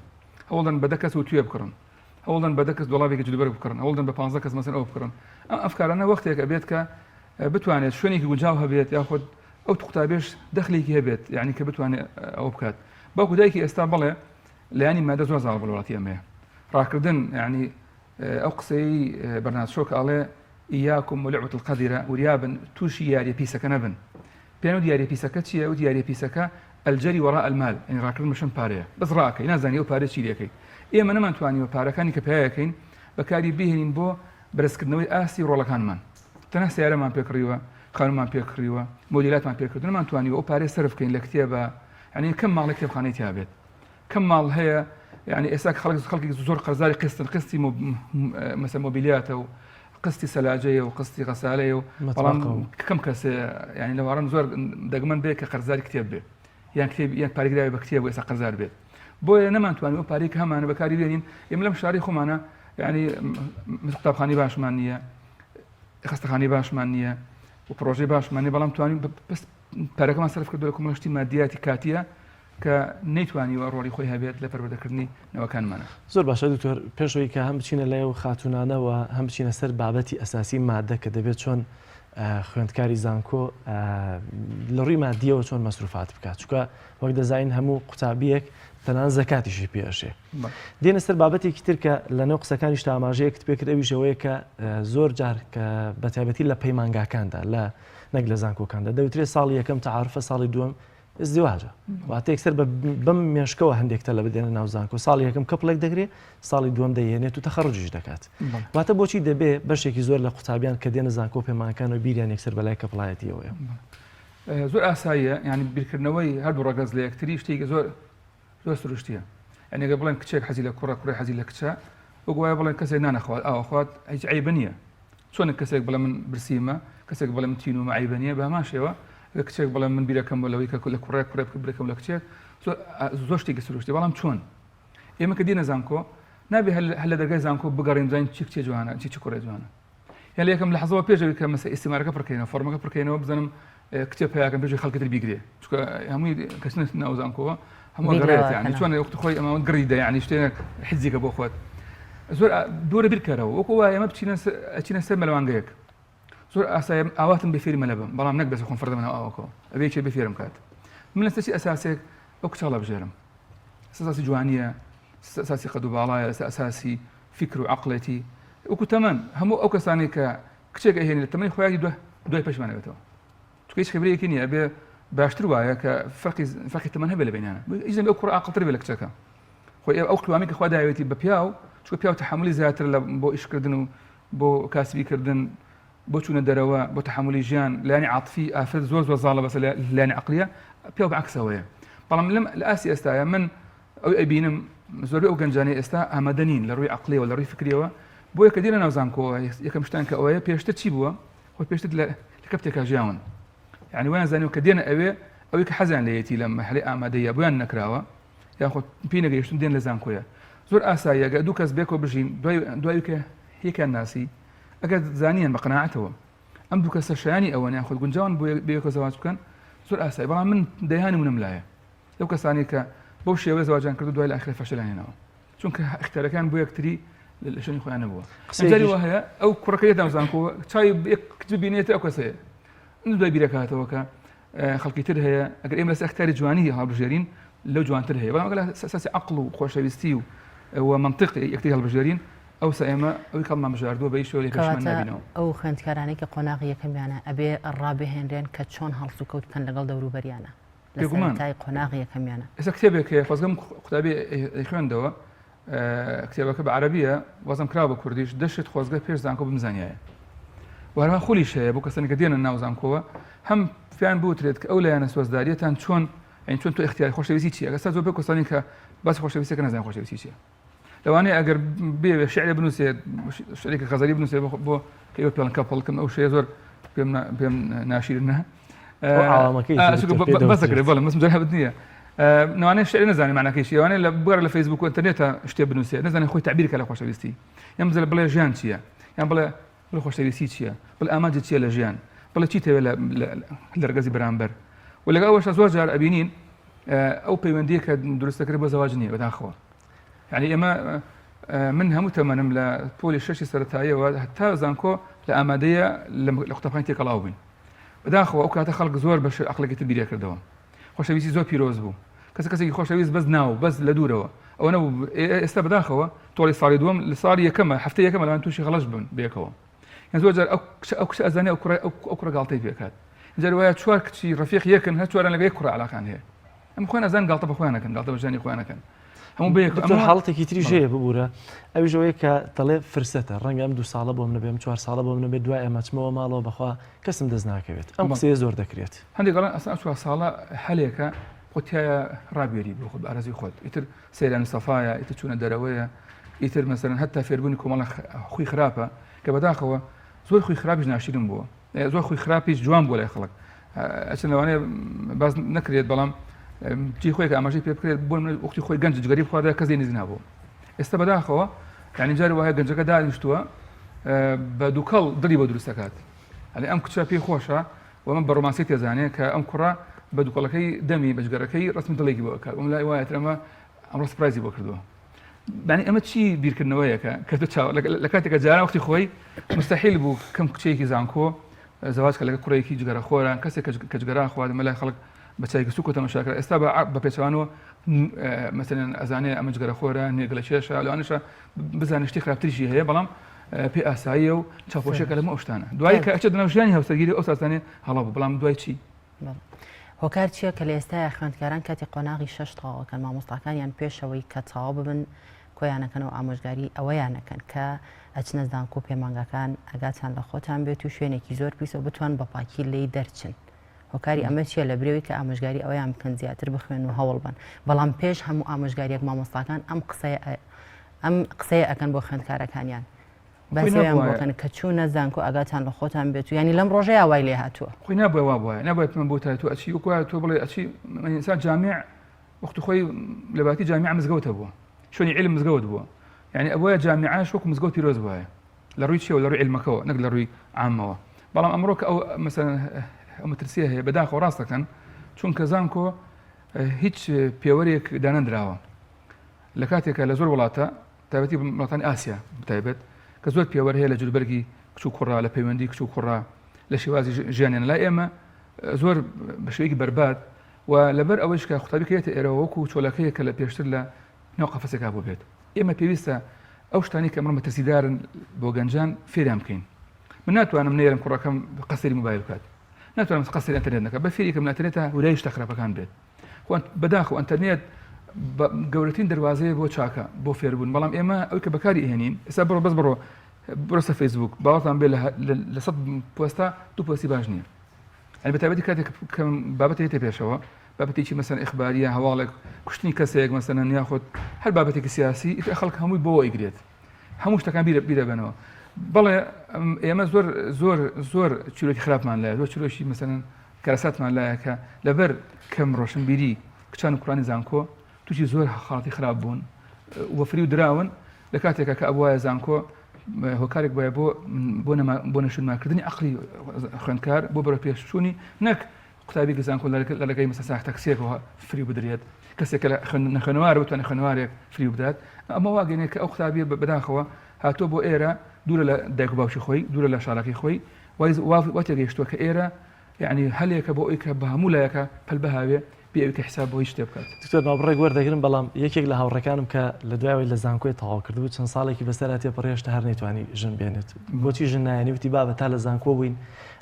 هەوڵدن بە 10 کەس و توێ بکڕن هەوڵدن بە 10 کەس دۆڵاوێکی جلوبەر بکڕن هەوڵدن بە 15 کەس مەسەن ئەو بکڕن ئەم ئەفکارانە وەختێک ئەبێت کە بتوانێت شوێنێکی گونجاو هەبێت یاخود ئەو قوتابیش دەخلێکی هەبێت یعنی کە بتوانێت ئەو بکات باوکو دایکی ئێستا بڵێ لایانی مادە زۆر زاڵ بڵاتی ئەمەیە ڕاکردن یعنی ئەو قسەی بەرنامەشۆک ئاڵێ ئیاکم ولعبة القەدیرە وریابن تووشی یاریە پیسەکە نەبن پێنەوت یاریە پیسەکە چییە وت یاریە پیسەکە الجەری وەڕاء المال یعنی ڕاکردن مەشن پارەیە بەس ڕاکەی نازانی ئەو پارە چی لێکەی ئێمە نەمانتوانیوە پارەکانی کە پێیەکەین بەکاری بهێنین بۆ بەرزکردنەوەی ئاستی ڕۆڵەکانمان تەنها سیارەمان پێکڕیوە خانومان پێکڕیوە مۆدیلاتمان پێکردن نەمانتوانیوە ئەو پارەی سەرف بکەین لە کتێبە یعنی کەم ماڵی کتێبخانەی تیا بێت کەم ماڵ هەیە یعنی ئێستا خەڵکی زۆر قەرزاری قستی مەسەل مۆبیلیاتە و قستی سەلاجەیە و قستی غەسالەیە و بەڵام کەم کەسێ یعنی لەوارن زۆر دەگمەن بێت کە قەرزاری کتێب بێت یان کتێب یان پارێکراوی بە کتێب و ئێستا قەرزار بێت بۆیە نەمانتوانین ئەو پارەی کە هەمانە بەکاری بێنین ئێمە لەم شاری خۆمانە یعنی قوتابخانەی باشمان نییە خستەخانەی باشمان نییە و پرۆژەی باشمان نییە بەڵام توانین بەس پارەکەمان سەرف کردو لە کۆمەڵشتی مادیاتی کاتیە کە نەیتوانیوە ڕۆڵی خۆی هەبێت لە پەروەردەکردنی نەوەکانمانە زۆر باشە دکتۆر پێشەوەی کە هەم بچینە لایەو خاتونانەوە هەم بچینە سەر بابەتی ئەساسی مادە کە دەبێت چۆن خوێندکاری زانکۆ لە ڕووی مادیەوە چۆن مەسروفات بکات چونکە وەک دەزانین هەموو قوتابیەک تەنان زەکاتیشی پێشێ دێنە سەر بابەتێکی تر کە لەنێو قسەکانیش تاماژەیەکت پێکرد ئەویش ئەوەیە کە زۆر جار کە بەتایبەتی لە پەیمانگاکاندا لە نەک لە زانکۆکاندا دەوترێت ساڵی یەکەم تەعارفە ساڵی دووەم ازدواجە واتە یەکسەر بەم مێشکەوە هەندێک تەلە بدێنە ناو زانکۆ ساڵی یەکەم کەپڵێک دەگرێت ساڵی دووەم دەیێنێت و تەخەڕوجیش دەکات واتە بۆچی دەبێ بەشێکی زۆر لە قوتابیان کە دێنە زانکۆ پەیمانەکان و بیریان یەکسەر بەلای کەپڵایەتیەوەیە زۆر ئاساییە یعنی بیرکردنەوەی هەردوو ڕەگەز لە یەکتری شتێکی زۆر سروشتیە یعنی ئەگەر بڵێن کچێک حەزی لە کوڕە حەزی لە کچە وەک وایە بڵێن کەسێک نانەخوات ئاوەخوات هیچ عیبە نییە چۆن کەسێک بڵێ من برسیمە کەسێک بڵێ من تینومە عیبە نییە بە هەمان شێوە کچێک بڵێ من بیرەکەم بۆ لەوەی کە لە کوڕێک برەکەم لە کچێک زۆر شتێکی سروشتی بەڵام چۆن ئێمە کە دێنە زانکۆ نابێ هەر لە دەرگای زانکۆ بگەڕین زانین چی کچێ جوانە چی کوڕێ جوانە یان لە یەکەم لەحەزەوە پێشەوەی کە مەسە ئیسیمارەکە پڕکەینەوە فۆرمەکە پڕکەینەوە بزانم کتێب پیاکەم پێشەوەی خەڵکتر بیگرێ چونکە هەمووی کەس ناو زانکۆوە هەموو گەڕێت یعنی چۆن وەختی خۆی ئەمە گڕیدە یعنی شتێنێک حیزێکە بۆ خۆت زۆر دوورە بیرکەرەوە وەکو وایە ئەمە ئەچینە سەر مەلەوانگەیەک زۆر ئاسایە ئاواتم بێ فێری مەلەبم بەڵام نەک بەس خۆم فەردەمەوە ئاوەکەوە ئەبێ چێ بێ فێرم کات من لە سەسی ئەساسێک ئەو کچاڵە بژێرم ئەساسی جوانیە ئەساسی قەد و باڵایە ئەساسی فکر و عەقڵەتی وەکو تەمەن هەموو ئەو کەسانی کە کچێک ئەهێنێت لە تەمەنی خۆیانی دوای پەشمانەوێتەوە چونکە هیچ خبرەیەکی نییە ئەبێ باشتر وایە کە فەرقی تەمەن هەبێ لە بینیانە هیچ ئەو کوڕ عاقڵتر بێ لە کچەکە خۆی ئەو قوامی کە خوا داوێتی بە پیاو چونکە پیاو تەحملی زیاتر لە بۆ ئیشکردن و بۆ کاسبیکردن بۆ چوونە دەرەوە بۆ تەحملی ژیان لایانی عاتفی ئافرەت زۆر زاڵە بەس لایانی عەقلیە پیاو بەعکسەوەیە بەڵام لە ئاسی ئێستاە من ئەو ئەبینم زۆربەی ئەو گەنجانەی ئێستا ئامادە نین لە ڕووی عەقلیەوە لە ڕووی فکریەوە بۆیە کە دێنە ناو زانکۆوە یەکەم شتان کە ئەوەیە پێشتر چی بووە خۆی پێشتر لە کەپتێکا ژیاون یعنی وایان زانیوە کە دێنە ئەوەی کە حەزیان لەیەتی لە مەحلەی ئامادەیە بۆیان نەکراوە یاخۆ پێی نەگەیشتن دێن لە زانکۆیە زۆر ئاساییە ئەگەر دوو کەس بێکەوە بژین دوای کە هیچیان ناسی ئەگەر زانیان بە قەناعەتەوە ئەم دوو کەسە شایانی ئەوە یان خۆت گونجاون بۆ بێکەوە زەواج بکەن زۆر ئاسایی بەڵام من دەیهانی منم لایە لەو کەسانی کە بەو شێوەیە زەواجیان کردو دوای لە ئاخر فەشەلانێنەوە چونکە اختیارەکان بۆ یەکتری لە شوێنی خۆیان نەبووە جاری وهەیە ئەو کوڕەکەی دامزانکۆ چای بینێت ئەو کەسەیە دوای بیرەکاتەوە کە خەڵکی تر هەیە ئەگەر ئێمە لەسەر ئەختاری جوانی هەڵبژێرین لەو جوانتر هەیە بەڵام ئەگەر سەسی عەقڵ و خۆشەویستی و منطق یەکتری هەڵبژێرین ئەوسا ئێمە ئەوەی کەڵمان بژاردووە بە هیچ شێوەیەکەشمان نابینەوە ئەو خوێندکارانەی کە قۆناغی یەکەمیانە ئەبێ ڕابهێنرێن کە چۆن هەڵس و کەوت بکەن لەگەڵ دەوروبەریانە لەسەرەتای قۆناغی یەکەمیانە ئێستا کتێبێک خۆزگەم قوتابی خوێندەوە کتێبەکە بە عەرەبیە وەزم کراوە بە کوردیش دەشت خۆزگە پێش زانکۆ بمزانیایە و هەروە خولیش هەیە بۆ کەسانی کە دێنە ناو زانکۆوە هەم پێیان بوترێت کە ئەو لایەنە سۆزداریەتان چۆن تۆ اختیاری خۆشەویستی چییە ئەستا زۆر بە کەسانی کە باسی خۆشەویستیەکە نەزانن خۆشەویستی چییە لەوانەیە ئەگەر بێ شعرێ بنووسێت شعرێکی غەزەلی بنووسێت بۆ کە ئێوە پێڵەن کەپڵکەم ئەو شەیە زۆر پێم ناشیرنە بەسەکرێت بەڵێ مەسم جەرهەبت نییە نوانەیە شعری نەزانێ معناکەیشی ئەوانەیە لە بوارە لە فەیسبوک و ئینتەرنێتە شتێ بنووسێت نەزانێت خۆی تعبیر کە لە خۆشەویستی یان بزە بڵێ ژیان چییە یان بڵێ خۆشەویستی چییە بڵێ ئامانجی چییە لە ژیان بڵێ چی تەوێت لە ڕگەزی بەرامبەر و لەگەڵ ئەوەشە زۆر جار ئەبینین ئەو پەیوەندیە کە دروستەکرێت بۆ زەواج نییە بەداخەوە یعنی ئێمە من هەموو تەمەنم لە پۆلی شەشی سەرەتاییەوە هەتا زانکۆ لە ئامادەیە لە قوتابخانەی تێکەڵاو بووین بەداخەوە ئەو کاتە خەڵک زۆر بەش عەقڵێکی بیرە کردەوە خۆشەویستی زۆر پیرۆز بوو کەسێکی خۆشەویست بەس ناو بەس لە دوورەوە ئەوە نەبوو ئێستا بەداخەوە تۆڵی ساڵی دووەم لە ساڵی یەکەمە هەفتەی یەکەمە لەوان تووشی غەڵەش بن بێکەوە یان زۆر جار ئەو کچە ئەزانێ ئەو کوڕە گاڵتەی پێکات جار وایە چوار کچی ڕەفیق یەکن هەر چواران لەگەڵ یەک کوڕە عەلاقان هەیە ئەم خۆیان ئەزان گاڵتە بە خۆیان نەکەن گاڵتە بە ژیانی خۆیان نەکەن هەموو بەیەک حاڵەتێکی تری ژەیە ببوورە ئەویش ئەوەیە کە دەڵێ فرسەتە ڕەنگە ئەم 2 ساڵە بۆم نەبێم 4 ساڵە بۆم نەبێت دوای ئەمە چمەوە ماڵەوە بەخوا کەسم دەست ناکەوێت ئەم قسەیە زۆر دەکرێت هەندێک گەڵان ئەستا 4 ساڵە هەلێکە خۆتیایە ڕابێری بۆ خۆت ئارەزوی خۆت ئیتر سەیران سەفایە ئیتر چوونە دەرەوەیە ئیتر مەسەرەن هەتا فێربوونی کۆمەڵە خوی خراپە کە بەداخەوە زۆر خوی خراپیش ناشرین بووە زۆر خوی خراپیش جوان بووە لای خەڵک ئەچەند لەوانەیە باز نەکرێت بەڵام جی خۆی کە ئاماژەی پێ بکرێت بۆ وەختی خۆی گەنج جگەری بخواردا کەس لێ نزیک نابوو ئێستا بەداخەوە یعنی جاری وایە گەنجەکە دانیشتووە بە دووکەڵ دڵی بۆ دروست دەکات ئەلێ ئەم کچە پێی خۆشە و من بە ڕۆمانسی تێزانێ کە ئەم کوڕە بە دووکەڵەکەی دەمی بەجگەرەکەی ڕسمی دڵێکی بۆ بکات وم لای وایە ئەمە ئەمڕۆ سپرایزی بۆ کردووە بەنی ئەمە چی بیرکردنەوەیەکە کە لە کاتێکە جاران وەختی خۆی مستحیل بوو کەم کچەیەکی زانکۆ زەواج کە لەگە کوڕێکی جگەرە خۆران کەسێک کە جگەرا خوا دەمە لای خەڵک بە چایکی سووک و تەماشاکرا ئێستا بە پێچوانەوە مەسەلەن ئەزانێ ئەمە جگەرە خۆرە نێگە لە چێشە لەوانەشە بزانێ شتی خراپتریشی هەیە بەڵام پێ ئاساییە و چاپۆشێکە لەمە ئەو شتانە دوای کە ئەچێت دەناو ژیانی هەوسەرگیری ئەو ساسانێ هەڵا بوو بەڵام دوای چی هۆکار چییە کە لە ئێستای خوێندکاران کاتی قۆناغی 6 تەواوەکەن مامۆستاکانیان پێشەوەی کە تەواو ببن کۆیانەکەنەوە ئامۆژگاری ئەوەیانەکەن کە ئەچنە زانکۆ پەیمانگەکان ئەگاتان لە خۆتان بێت و شوێنێکی زۆر پیسە بتوان بە پاکی لێی دەرچن هۆکاری ئەمە چیە لە برێوی کە ئامۆژگاری ئەویان بکەن زیاتر بخوێن و هەوڵ بن بەڵام پێش هەموو ئامۆژگاریەک مامۆستاکان ئەم قسەیە ئەکەن بۆ خوێندکارەکانیان باسییان بۆکەن کە چوونە زانکۆ ئەگاتان لە خۆتان بێت و ینی لەم ڕۆژەیە وای لێ هاتووە خۆی نابێ وا بواە نابێت من بۆ تای تۆ ئەچی وکوە تۆ بڵێ ئەچی ئینسان جامع وەختی خۆی لە باتی جامع مزگەوتە بووە شوێنی عیلم مزگەوت بووە یعنی ئەوەیە جامعاش وەکو مزگەوت پیرۆز بووە لە ڕووی چیەوە لە ڕووی عیلمەکەەوە نەک لە ڕووی عامەوە بەڵام ئەمڕۆ کە ئەو مەسەلەن ئەو مەترسیە هەیە بەداخەوە ڕاست دەکەن چونکە زانکۆ هیچ پێوەرێک دانەندراوە لە کاتێکە لە زۆر وڵاتە تایبەتی وڵاتانی ئاسیا بتایبێت کە زۆر پێوەەر هەیە لە جلوبەرگی کچ و کوڕا لە پەیوەندی کچ و کوڕا لە شێوازی ژیانیان لای ئێمە زۆر بە شێوەیەکی بەربات و لەبەر ئەوەش کە قوتابی کەوێتە ئێرەوە وەکو چۆلەکەیە کە لە پێشتر لە ناو قەفەسێکا بۆ بێت ئێمە پێویستە ئەو شتانی کە ئەمڕۆ مەترسیدارن بۆ گەنجان فێریان بکەین من ناتوانم نێرم کوڕەکەم قەسەری موبایل بکات ناتوانم قەسەری ئینتەرنێت نەکە بە فێری کەم ئینتەرنێتە ورای شتە خراپەکان بێت بەداخەوە ئینتەرنێت گەورەترین دەواازەیە بۆ چاکە بۆ فێربوون بەڵام ئێمە ئەوی کە بەکاری ئێنین ئێستا بڕۆ بەس بڕۆ بڕۆسە فەیسبوک باوەتان بێ لە 100 پۆستە 2 پۆستی باش نییە ئەل بەتایبەتی کاتێک بابەت هێتە پێشەوە بابەتێکی مەسەن ئیخباریە هەواڵێک کوشتنی کەسێک مەسەن یاخۆت هەر بابەتێکی سیاسی ئیتر خەڵک هەمووی بۆ ئیگرێت هەموو شتەکان بیرەبنەوە بەڵێ ئێمە زۆر چیرۆکی خراپمان لایە زۆر چیرۆشی مەسەن کەرەساتمان لایە کە لەبەر کەم ڕۆشنبیری کچان و کوڕانی زانکۆ تووشی زۆر خاڵاتی خراپ بوون وەفری و دراون لە کاتێکە کە ئەوایە زانکۆ هۆکارێک باە بۆ نەشونماکردنی عەقڵی خوێندکار بۆ بەرە پێشچوونی نەک قوتابی زانکۆ لەلەگەی مەسە ساختە کسێکەوە فری بدرێت کەسێک لە خوێنەوارە بتوانێت خوێنەوارێک فری بدات ئەمە واگەێنێت کە ئەو قوتابیە بەداخەوە هاتۆ بۆ ئێرە دوورە لە دایک و باوکی خۆی دوورە لە شارەکەی خۆی وا تێگەیشتووە کە ئێرە یعنی هەلێکە بۆ ئەوی کە بە هەموو لایەکە پەل بەهاوێ بێ حساب بۆ هیچ شتێ بکات. دکتۆر ناوبڕێک وەردەگرم بەڵام یەکێک لە هاوڕەکانم کە لە دوایەوەی لە زانکۆی تەواو کردبوو چەند ساڵێکی بەسەر تێپەڕێشتە هەر نەیتوانی ژن بێنێت بۆچی ژن نایەنی وتی بابە تا لە زانکۆ بووین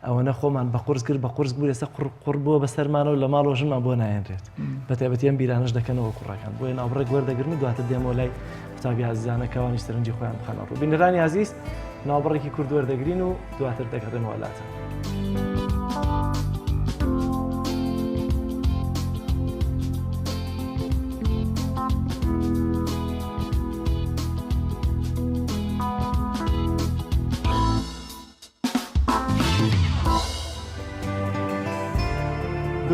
ئەوەنە خۆمان بە قورس کرد بە قورس بوو ێستا قوڕ بووە بەسەرمانەوە لە ماڵەوە ژنمان بۆ نایەنرێت بەتایبەتی ئەم بیرانەش دەکەنەوە کوڕەکان بۆیە ناوبڕێک وەردەگرن دواتر دێمەوە لای قوتابی عزیزانە کەوانی سەرنجی خۆیان بخەنە ڕوو بینەرانی عزیز ناوبڕێکی کورد وەردەگرین و دواتر دەگەڕێنەوە وڵاتە.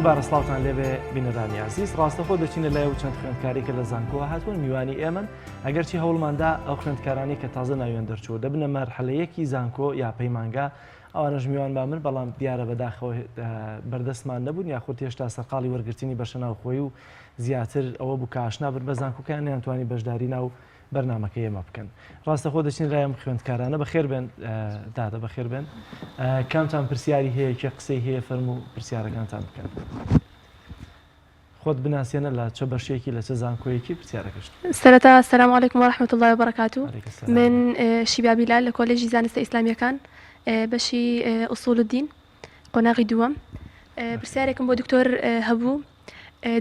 دووبارە سڵاوتان لێبێ بینەرانی عزیز ڕاستەخۆ دەچینە لای و چەند خوێندکاریکە لە زانکۆوە هاتوون میوانی ئێمن ئەگەرچی هەوڵماندا ئەو خوێندکارانی کە تازە ناوێن دەرچوو دەبنە مەرحەلەیەکی زانکۆ یا پەیمانگا ئەوانەش میوان بامن بەڵام دیارە بەداخەوە بەردەستمان نەبوون یاخود هێشتا سەرقاڵی وەرگرتنی بەشە ناوخۆی و زیاتر ئەوە بوو کە ئاشنا بن بە زانکۆکان نەیانتوانی بەشداری ناو بەرنامەکە ئێمە بکەن. ڕاستەخۆ دەچین ڕایم خوێندکارانە بەخێر بێن دادە بەخێر بێن کامتان پرسیاری هەیە کێ قسەی هەیە فەرموو پرسیارەکانتان بکەن. خۆت بناسیێنە لە چه بەشێکی لە چه زانکۆیەکی پرسیارەکەشت. سەرەتا السلام علیکم ورحمة الله وبركاته. من شیبا بیلال لە کۆلێژی زانستە ئیسلامیەکان بەشی ئوسوڵ الدین قۆناغی دووەم. پرسیارێکم بۆ دکتۆر هەبوو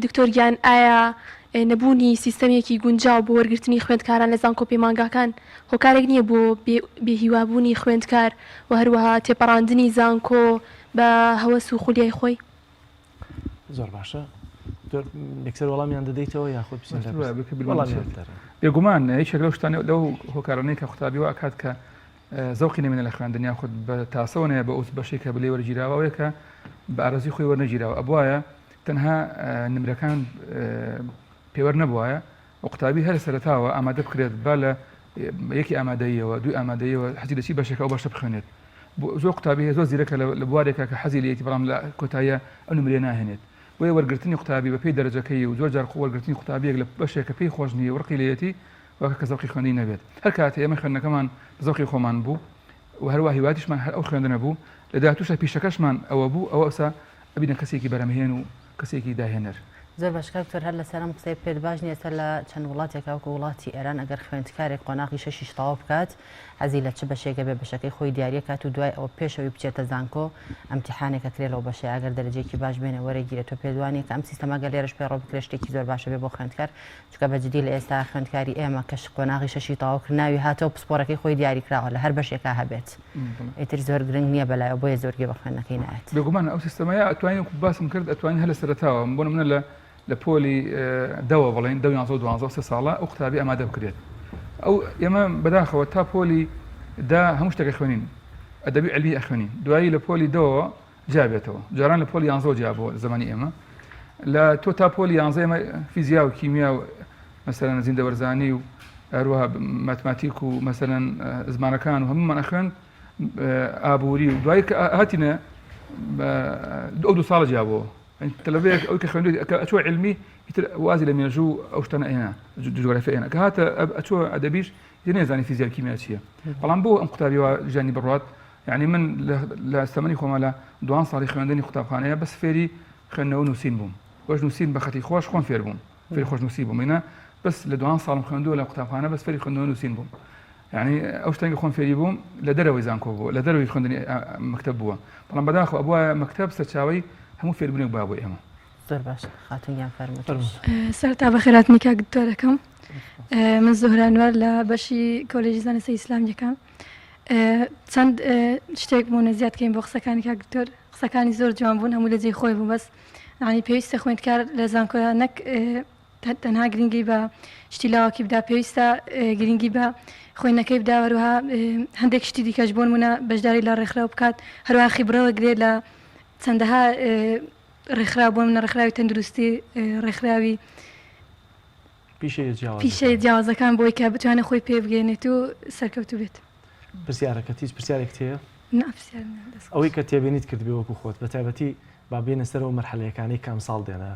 دکتۆر گیان ئایا نەبوونی سیستەمێکی گونجاو بۆ وەرگرتنی خوێندکاران لە زانکۆ پەیمانگاکان هۆکارێک نییە بۆ بێهیوابوونی خوێندکار و هەروەها تێپەڕاندنی زانکۆ بە هەوەس و خولیای خۆی؟ زۆر باشە یەکسەر وەڵامیان دەدەیتەوە یاخود بێگومان هیچێک لەو شتانە لەو هۆکارانەی کە قوتابی وا ئەکات کە زەوقی نەمێنە لە خوێندن یاخود بە تاسەوە نەیە بە ئەوس بەشێک کە بلێ وەرگیراوەیە کە بە ئارەزوی خۆی وەرنەگیراوە ئەبوایە تەنها نمرەکان پێوەەر نەبووایە و قوتابی هەر سەرەتاوە ئامادە بکرێت با لە یەکی ئامادەیەوە دوی ئامادەیەوە حەزی دەچی بەشێکە ئەو بەشە بخوێنێت زۆر قوتابی زۆر زیرەکە لە بوارێکە کە حەزی لەیەتی بەڵام لە کۆتاییە ئەو نمرێ ناهێنێت وی وەرگرتنی قوتابی بەپێی دەرەجەکەی و زۆر جار وەرگرتنی قوتابیەک لە بەشێکە پێی خۆش نییە وەرقی لەیەتی وەکە کە زەوقی خوێندنی نەبێت هەر کاتێ ئێمە خوێندنەکەمان زەوقی خۆمان بوو و هەروە هیواتیشمان هەر ئەو خوێندنە بوو لە داهاتووشە پیشەکەشمان ئەوە بوو ئەوە ئەوسا ئەبینە کەسێکی بەرەمهێن و کەسێکی داهێنەر. زۆر باش کاکتۆر هەر لەسەرم قسەی پێت باش نیە سەر لە چەند وڵاتێکا وەکو وڵاتی ئێران ئەگەر خوێندکارێک قۆناغی شەشیش تەواو بکات حەزی لە چ بەشێکە بێ بەشەکەی خۆی دیارە کات و دوای ئەوە پێشەوەی بچێتە زانکۆ ئەمتیحانێکە کرێت لەو بەشەیە ئەگەر دەرەجێکی باش بێنە وەرەگیرێت تۆ پێدوانی کە ئەم سیستەمە گەر لێرەش پێڕۆ بکرێت شتێکی زۆر باشە بێ بۆ خوێندکار چونکە بەجددی لە ئێستا خوێندکاری ئێمە کەش قۆناغی شەشی تەواو ناوی هاتەوە پسپۆرەکەی خۆی دیاری کراوە لە هەر بەشێکا هەبێت ئیتر زۆر گرنگ نییە بەلایە بۆیە زۆرگێ بە خوێندنەکەی نایێت. بێگومان ئەو سیستەمەیە ئەتوانین باسم کرد ئەتوانین هەر لە سەرەتاوە بۆ نمونە لە پۆلی دەوە بڵێن 12 ساڵە ئەو قوتابی ئامادە بکرێت ئەو ئێمە بەداخەوە تا پۆلی دا هەموو شتێک خوێنین ئەدەبی عەلمی ئەخوێنین دوایی لە پۆلی دەوە جابێتەوە جاران لە پۆلی 11 جابەوە زمانی ئێمە لە تۆ تا پۆلی 11 ئێمە فیزیا و کیمیا و مەسەلەن زیندەوەرزانی و هەروەها ماتماتیک و مەسەلەن زمانەکان و هەموومان ئەخوێن ئابووری و دوایی کە هاتینە ئەو 2 ساڵە جابەوە تەلەڤەیەک ئەوی کە خوێندووی ئەچوە علمی ئیتر وازی لە مێژوو ئەو شتانە ئێنا جوگرافیا ئێنا کە هاتە ئەچوە ئەدەبیش نێزانی فیزیا و کیمیا چییە بەڵام بۆ ئەم قوتابیەوە ژانی بڕات یعنی من لە سەمەنی خۆمە لە 2 ساڵی خوێندنی قوتابخانەیە بەس فێری خوێندنەوە نووسین بووم وەش نووسین بە خەتی خۆش خۆم فێر بووم فێری خۆش نووسی بووم مینە بەس لە 2 ساڵم خوێندووە لە قوتابخانە بەس فێری خوێندنەوە نووسین بووم یعنی ئەو شتێکی خۆم فێری بووم لە دەرەوەی زانکۆ بووە لە دەرەوەی خوێندنی مەکتەب بووە بەڵام بەداخەوە ئەبووە مەکتەب سەرچاوەی هەموو فێربوونێک با بۆ ئێمە. زۆر باش خاتونیان فەرمووی. سەرتا بەخێرهاتنی کاک دکتۆرەکەم من زۆهرانوار لە بەشی کۆلێژی زانستی ئیسلامیەکان چەند شتێک بوونە زیادکەین بۆ قسەکانی کاک دکتۆر قسەکانی زۆر جوان بوون هەموو لە جێی خۆی بوو بەس یعنی پێویستە خوێندکار لە زانکۆیان نەک تەنها گرنگی بە شتی لاوەکی بدا پێویستە گرنگی بە خوێندنەکەی بدا هەروەها هەندێک شتی دیکەش بۆ نمونە بەشداری لە ڕێکخراو بکات هەروەها خیبرەوە گرێت لە چەندەها ڕێکخرا بۆ منە ڕێکخراوی تەندروستی ڕێکخراوی پیشەی جیاوازەکان بۆی کە بتوانێت خۆی پێ بگەێنێت و سەرکەوتو بێت. پرسیارەکە هیچ پرسیارێک هەیە؟ ئەوەی کە تێبینیت کردبێ وەکو خۆت بە تایبەتی با بێنە سەرەوە مەرحەلەیەکانی کام ساڵ دێنە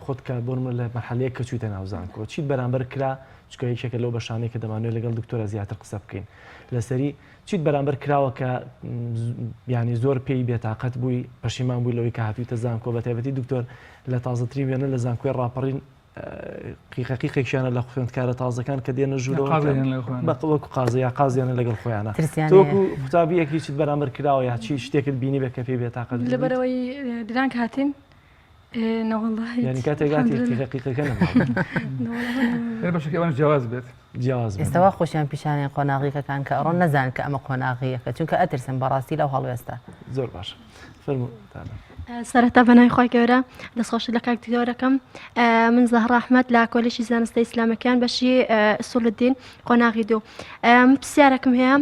خۆت کە بۆ لە مەرحەلەیەک کە چوویتە ناو زانکۆ چیت بەرامبەر کرا چکە یەکێکە لەو بەشانەیە کە دەمانوێت لەگەڵ دکتۆرە زیاتر قسە بکەین لەسەری چیت بەرامبەر کراوە کە ینی زۆر پێی بێتاقەت بووی پەشیمان بووی لەوەی کە هاتوویتە زانکۆ بە تایبەتی دکتۆر لە تازەترین وێنە لە زانکۆی ڕاپەڕین قیقەقیقێکیانە لە خوێندکارە تازەکان کە دێنە ژوورەوە وەکو قازەیە قازیانە لەگەڵ خۆیانە تۆکو قوتابیەکی چیت بەرامبەر کراوە یا چی شتێکت بینی بە کە پێی بێتاقەت لەبەرەوەی درانک هاتین ینی کاتێکاتی قیقەقیقەکە بەشێکی ئەوان جیاواز بێت جیاواز ئێستاوا خۆشیان پیشانیان قۆناغیەکەکان کە ئەڕۆن نەزان کە ئەمە قۆناغیەکە چونکە ئەترسن بەڕاستی لەو هەڵوێستا زۆر باش فەرموو سەرەتا بەناوی خۆی گەورە دەستخۆشی لە کاکتۆرەکەم من زەهرا ئەحمەد لە کۆلیژی زانستی ئیسلامەکان بەشی ئوسوولالدین قۆناغی دوو پرسیارێکم هەیە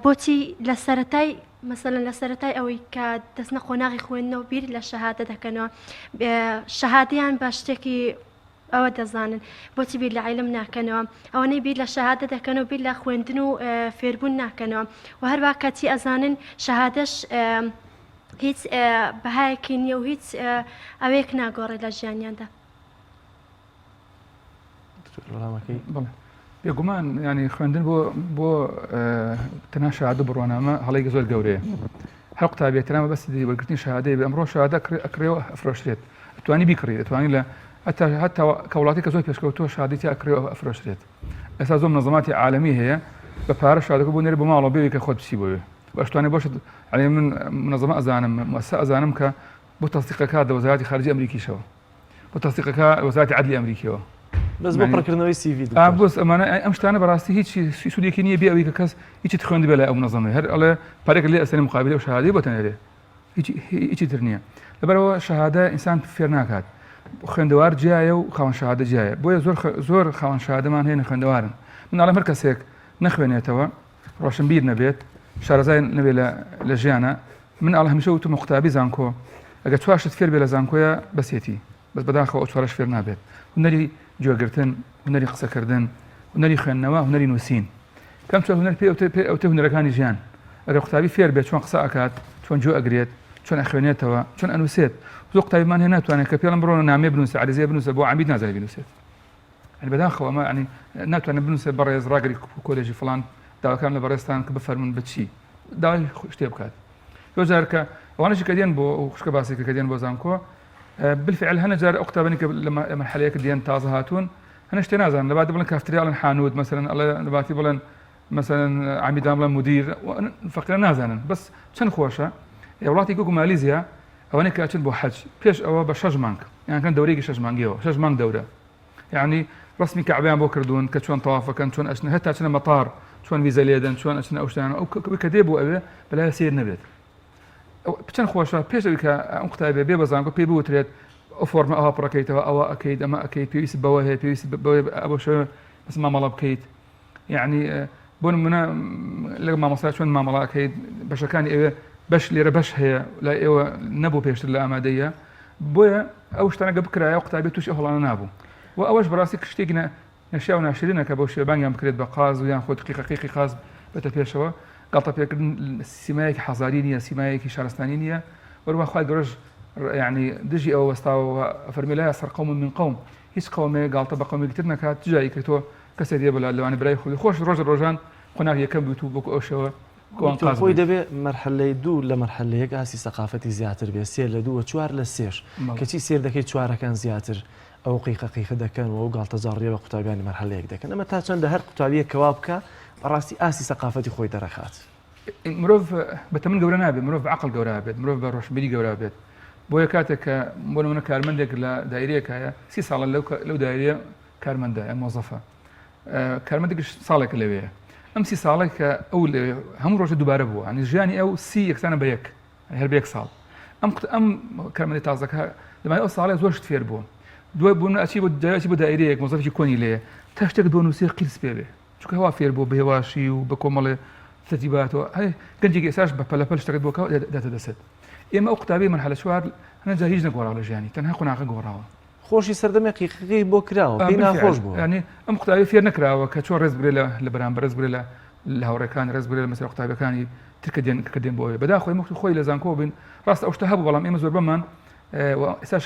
بۆچی لە سەرەتای مثلا لە سەرەتای ئەوەی کە دەستنە قۆناغی خوێندنەوە بیر لە شەهادە دەکەنەوە شەهادەیان بە شتێکی ئەوە دەزانن بۆچی بیر لە عیلم ناکەنەوە ئەوەنەی بیر لە شەهادە دەکەنەوە بیر لە خوێندن و فێربوون ناکەنەوە و هەروە کاتی ئەزانن شەهادەش هیچ بەهایەکی نییە و هیچ ئەوەیەک ناگۆڕێت لە ژیانیاندا. بێگومان ینی خوێندن بۆ تەنها شەهادە بڕوانامە هەڵەیەکی زۆر گەورەیە هەر قوتابیەترامە بەستی وەرگرتنی شەهادەیە ئەمڕۆ شەهادە ئەکرێەوە ئەفرۆشرێت ئەتوانی بیکڕێت ئەتوانی لە هەتا کە وڵاتی کە زۆر پێشکەوتووە شەهادەی ئەکرێەوە ئەفرۆشرێت ئێستا زۆر منەظەماتی عالەمی هەیە بە پارە شەهادەکە بۆ نێرە بۆ ماڵەوە بێوی کە خۆت بچی بۆوێ ئەشتوانێ بۆشت علی من منەظەمە ئەزانم مؤسسە ئەزانم کە بۆ تەستیقەکە لە وەزارەتی خارجی ئەمریکیشەوە بۆ تەستیقەکە وەزارەتی عەدلی ئەمریکیەوە بەس بۆ پڕکردنەوەی CV بۆس ئەمانە ئەم شتانە بەڕاستی هیچ سوودێکی نییە بێ ئەوەی کە کەس هیچی خوێندی بێ لە ئەو منەظەمەی هەر ئەڵێ پارێک لێ ئەسەری مقابلەی ئەو شەهادەی بۆ تەنێرێ هیچی تر نییە لەبەرەوە شەهادە ئینسان فێر ناکات خوێندەوار جیایە و خاوەن شەهادە جیایە بۆیە زۆر خاوەن شەهادەمان هەیە خوێندەوارن من ئەڵێم هەر کەسێک نەخوێنێتەوە ڕۆشنبیر نەبێت شارەزای نەبێت لە ژیانە من ئاڵ هەمیشە وتم قوتابی زانکۆ ئەگە چوار شت فێر بێ لە زانکۆیە بەسێتی بەس بەداخەوە ئەو چوارەش فێر نابێت هونەری گوێگرتن هونەری قسەکردن هونەری خوێندنەوە هونەری نووسین کەم چۆن هونەر پێ ئەوتە هونەرەکانی ژیان ئەگەر قوتابی فێر بێت چۆن قسە ئەکات چۆن جۆ ئەگرێت چۆن ئەخوێنێتەوە چۆن ئەنووسێت زۆر قوتابیمان هەیە ناتوانێت کە پێڵم بڕۆنە نامێ بنووسە عریزێ بنووسە بۆ عەمید نازانێت بنووسێت بەداخەوە ئەمە ینی ناتوانێت بنووسێت بەڕێز ڕاگەری کۆلێژی فڵان داواکان لە بەڕێستان کە بفەرمون بچی داوای شتێ بکات جار کە ئەوانەشی کە دێن بۆ خوشکە باسێکە کە دێن بۆ زانکۆ بالفعل هەنە جار ئەو قوتابانی کە لە مەرحەلەیەک دێن تازە هاتوون هەنە شتێ نازانن لەبات بڵێن کافتریا حانوت مثلا ئەڵێ لەباتی بڵێن مثلا عەمیدان بڵێن مدیر فەقیرە نازانن بەس چەند خۆشە وڵاتی وەکو مالیزیا ئەوانەی کە ئەچن بۆ حەج پێش ئەوە بە 6 مانگ یان کەن دەورێکی 6 مانگیەوە 6 مانگ دەورە یعنی ڕسمی کەعبەیان بۆ کردوون کە چۆن تەوافەکەن چۆن ئەچنە هەتا چنە مەطار چۆن ویزە لێدەن چۆن ئەچنە ئەو شتانە ئەو کە دێ بۆ ئەوێ بەلای سیر نەبێت چەند خۆشە پێش ئەوی کە ئەم قوتابێ بێ بە زانکۆ پێی بوترێت ئەو فۆرمە ئەوە پڕەکەیتەوە ئەوە ئەکەیت ئەمە ئەکەیت پێویستی بەوە هەیە پێویستی بەوەی ئەوە شەوە بەس مامەڵە بکەیت یعنی بۆ نمونە لەگەڵ مامۆستا چۆن مامەڵە ئەکەیت بەشەکانی ئێوە بەش لێرە بەش هەیە لای ئێوە نەبوو پێشتر لە ئامادەیە بۆیە ئەو شتانەگە بکرایە و قوتابێت تووشی هەڵانە نابوو و ئەوەش بەڕاستی شتێکی نەشیا و ناشرینە کە بەو شێبانگیان بکرێت بە قاز و یان خۆ قیقەقیقی قاز بێتە پێشەوە گاڵتە پێکردن سیمایەکی حەزاری نییە سیمایەکی شارستانی نییە وەروە خوای گەورەش يعني دژی ئەوە وەستاوە فەرمی لایە سەر قەوم من قەوم هیچ قەومێک گاڵتە بە قەومێکی تر نەکات جایی کردەوە کەسێک دێ بەلا لەوانە برای خۆی خۆش ڕۆژان قۆناغ یەکەم بوویت و بۆکو ئەو شەوە خۆی دەبێت مەرحەلەی دوو لە مەرحەلەیەک ئاسی سەقافەتی زیاتر بێت سێر لە دووە چوار لە سێش کەچی سێر دەکەیت چوارەکان زیاتر ئەو قیقەقیقە دەکەن و گاڵتە جاڕیە بە قوتابیانی مەرحەلەیەک دەکەن ئەمە تا چەندە هەر قوتابیەک کەوا بکە بەڕاستی ئاسی سەقافەتی خۆی دەرەخات مرۆڤ بەتەمەن گەورە نابێت مرۆڤ بە عەقڵ گەورە بێت مرۆڤ بە ڕۆشنبیری گەورە بێت بۆیە کاتێک کە بۆ نمونە کارمەندێک لە دایرەیەک هەیە 30 ساڵە لەو دایرەیە کارمەندە مۆزەفە کارمەندێکیش ساڵێکە لەوەیە ئەم 30 ساڵێک کە ئەو هەموو ڕۆژە دووبارە بووە ینی ژیانی ئەو 30 یەکسانە بە یەک هەر بە یەک ساڵ ئەم کارمەندی تازەکە لەمای ئەو ساڵێ زۆر شت فێر بووە دوای بوون ئەچی بۆ دایرەیەک مۆزەفێکی کۆنی لێیە تا شتێک بۆ نووسێ قیرس پێ بێ چونکە هەوا فێر بوو بە هێواشی و بە کۆمەڵێ تەرتیباتەوە گەنجێکی ئێساش بە پەلەپەل شتێک بۆکەوە دەتە دەسێت ئێمە ئەو قوتابی مەرحەلە چوار هەنە هیچ نەگۆڕاوە لە ژیانی تەنها قۆناغە گۆڕاوە خۆشی سەردەمێ قیقەقی بۆ کراوە پێی ناخۆش بوو ینی ئەم قوتابی فێر نەکراوە کە چۆن ڕێز برێ لە بەرامبەر ڕێز برێ لە هاوڕێکان ڕێز برێ لە مەسەر قوتابیەکانی ترکە دێن بۆ ئەوێ بەداخۆی خۆی لە زانکۆ بن ڕاست ئەو شتە هەبوو بەڵام ئێمە زۆر بەمان ئێستاش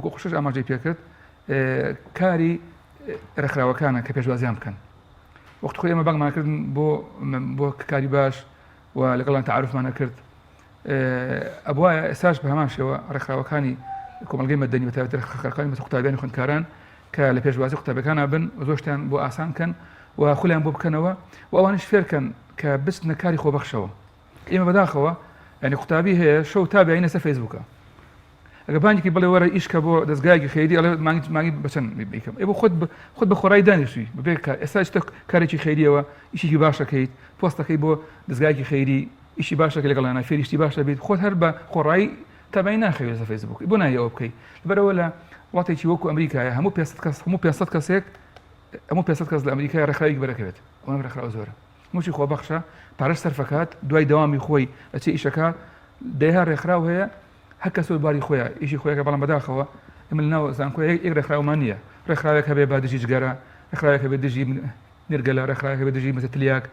خوشش ئاماژەی پێکرد کاری ڕێکخراوەکانە کە پێشوازیان بکەن وەخت خۆی ئێمە بانگمانکردن بۆ کاری باش و لەگەڵان تعارفمانە کرد ئەبوایە ئێساش بە هەمان شێوە ڕێکخراوەکانی کۆمەلگەی مەدەنی بەتایبەتی ڕێکخراوەکانی مەسە قوتابیانی خوێندکاران کە لە پێشوازی قوتابیەکانە بن زۆر شتیان بۆ ئاسان کەن و خولیان بۆ بکەنەوە و ئەوانش فێرکەن کە بچنە کاری خۆبەخشەوە ئێمە بەداخەوە ینی قوتابی هەیە شەو تا بێینە سەر فەیسبووکە ئەگە بانێکی بڵێ وەرە ئیشکە بۆ دەستگایەکی خەیری ئەڵێ مانگی بچەند بیکەم ئێ بۆ خۆت بە خۆڕای دانیشتی ببێ ئێستا کارێکی خەیریەوە ئیشێکی باشەکەیت پۆستەکەی بۆ دەستگایەکی خەیری ئیشی باشەکە لەگەڵانە فێریشتی باشە بێت خۆت هەر بە خۆڕایی تابعی ناخەوێت لە فەیسبووک بۆ نایە ئەوە بکەیت لەبەرەوە لە وڵاتێکی وەکو ئەمریکایە هەموو 500 کەسێک هەموو 500 کەس لە ئەمریکای ڕێکخراوێکی بەرەکەوێت ئەوە ڕێکخراو زۆرە موچی خۆبەخشە پارەش سەرفەکات دوای دەوامی خۆی ئەچێ ئیشەکە دەیها ڕێکخراو هەیە هەر کەس باری خۆیە ئیشی خۆیەکە بەڵام بەداخەوە ئەمە لەناو زانکۆی یەک ڕێکخراومان نییە ڕێکخراوێک هەبێ با دژی جگەرە ڕێکخراوێک هەبێ دژی نێرگەلە ڕێکخراوێک هەبێ دژی مەتلیاک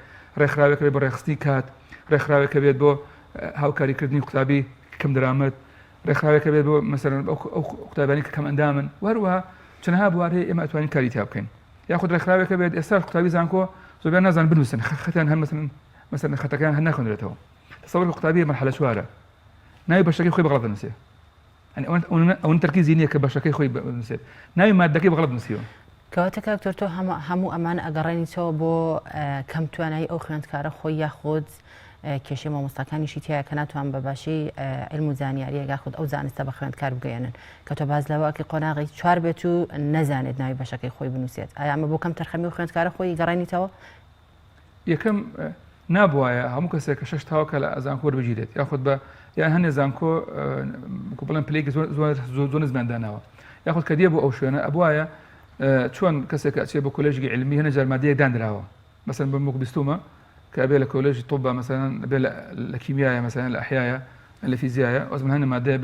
ڕێکخراوێک هەبێ بە ڕێخستی کات ڕێکخراوێک هەبێت بۆ هاوکاریکردنی قوتابی کەم درامەت ڕێکخراوێک هەبێت بۆ مەسەرەن ئەو قوتابیانی کە کەم ئەندامن وهروەها چەندەها بوار هەیە ئێمە ئەتوانین کاری تا بکەین یاخود ڕێکخراوێک هەبێت ئێستا قوتابی زانکۆ زۆربیان نازان بنووسن خەتیان هەر مەسەرەن خەتەکان هەر ناخوێنرێتەوە تەسەووەر قوتابی مەرحەلە چوارە ناوی بەشەکەی خۆی بەغەڵەت بنووسێ ئەوەن تەرکیزی نییە کە بەشەکەی خۆی بنووسێت ناوی مادەکەی بەغەڵەت بنووسیوە کەواتە کاکتۆر تۆ هەموو ئەمان ئەگەڕێنیتەوە بۆ کەم توانایی ئەو خوێندکارە خۆی یاخود کێشەی مامۆستاکانیشی تایە کە ناتوان بە باشی علم و زانیاریە یاخود ئەو زانستە بە خوێندکار بگەێنن کە تۆ باز لەوەکی قۆناغی چوار بێت و نەزانێت ناوی بەشەکەی خۆی بنووسێت ئایا ئەمە بۆ کەم تەرخەمی و خوێندکارە خۆی گەڕێنیتەوە یەکەم نابوایە هەموو کەسێک کە شش تاوکە لە زانکۆ بگیرێت یاخود بە یان هەندێک زانکۆ بڵێن پلەیەکی زۆر نزمانداناوە یاخود کە دێ بۆ ئەو شوێنە ئەبوایە چۆن کەسێک ئەچێ بە کۆلێژی علمی هەنە جارمادەیەک دانراوە مەسەن بە موک بیستومە کە ئەبێ لە کۆلێژی طب مەسەن ئەبێ لە کیمیایە مەسەن لە ئەحیایە لە فیزیایە ئەوزمن هەنە مادەیە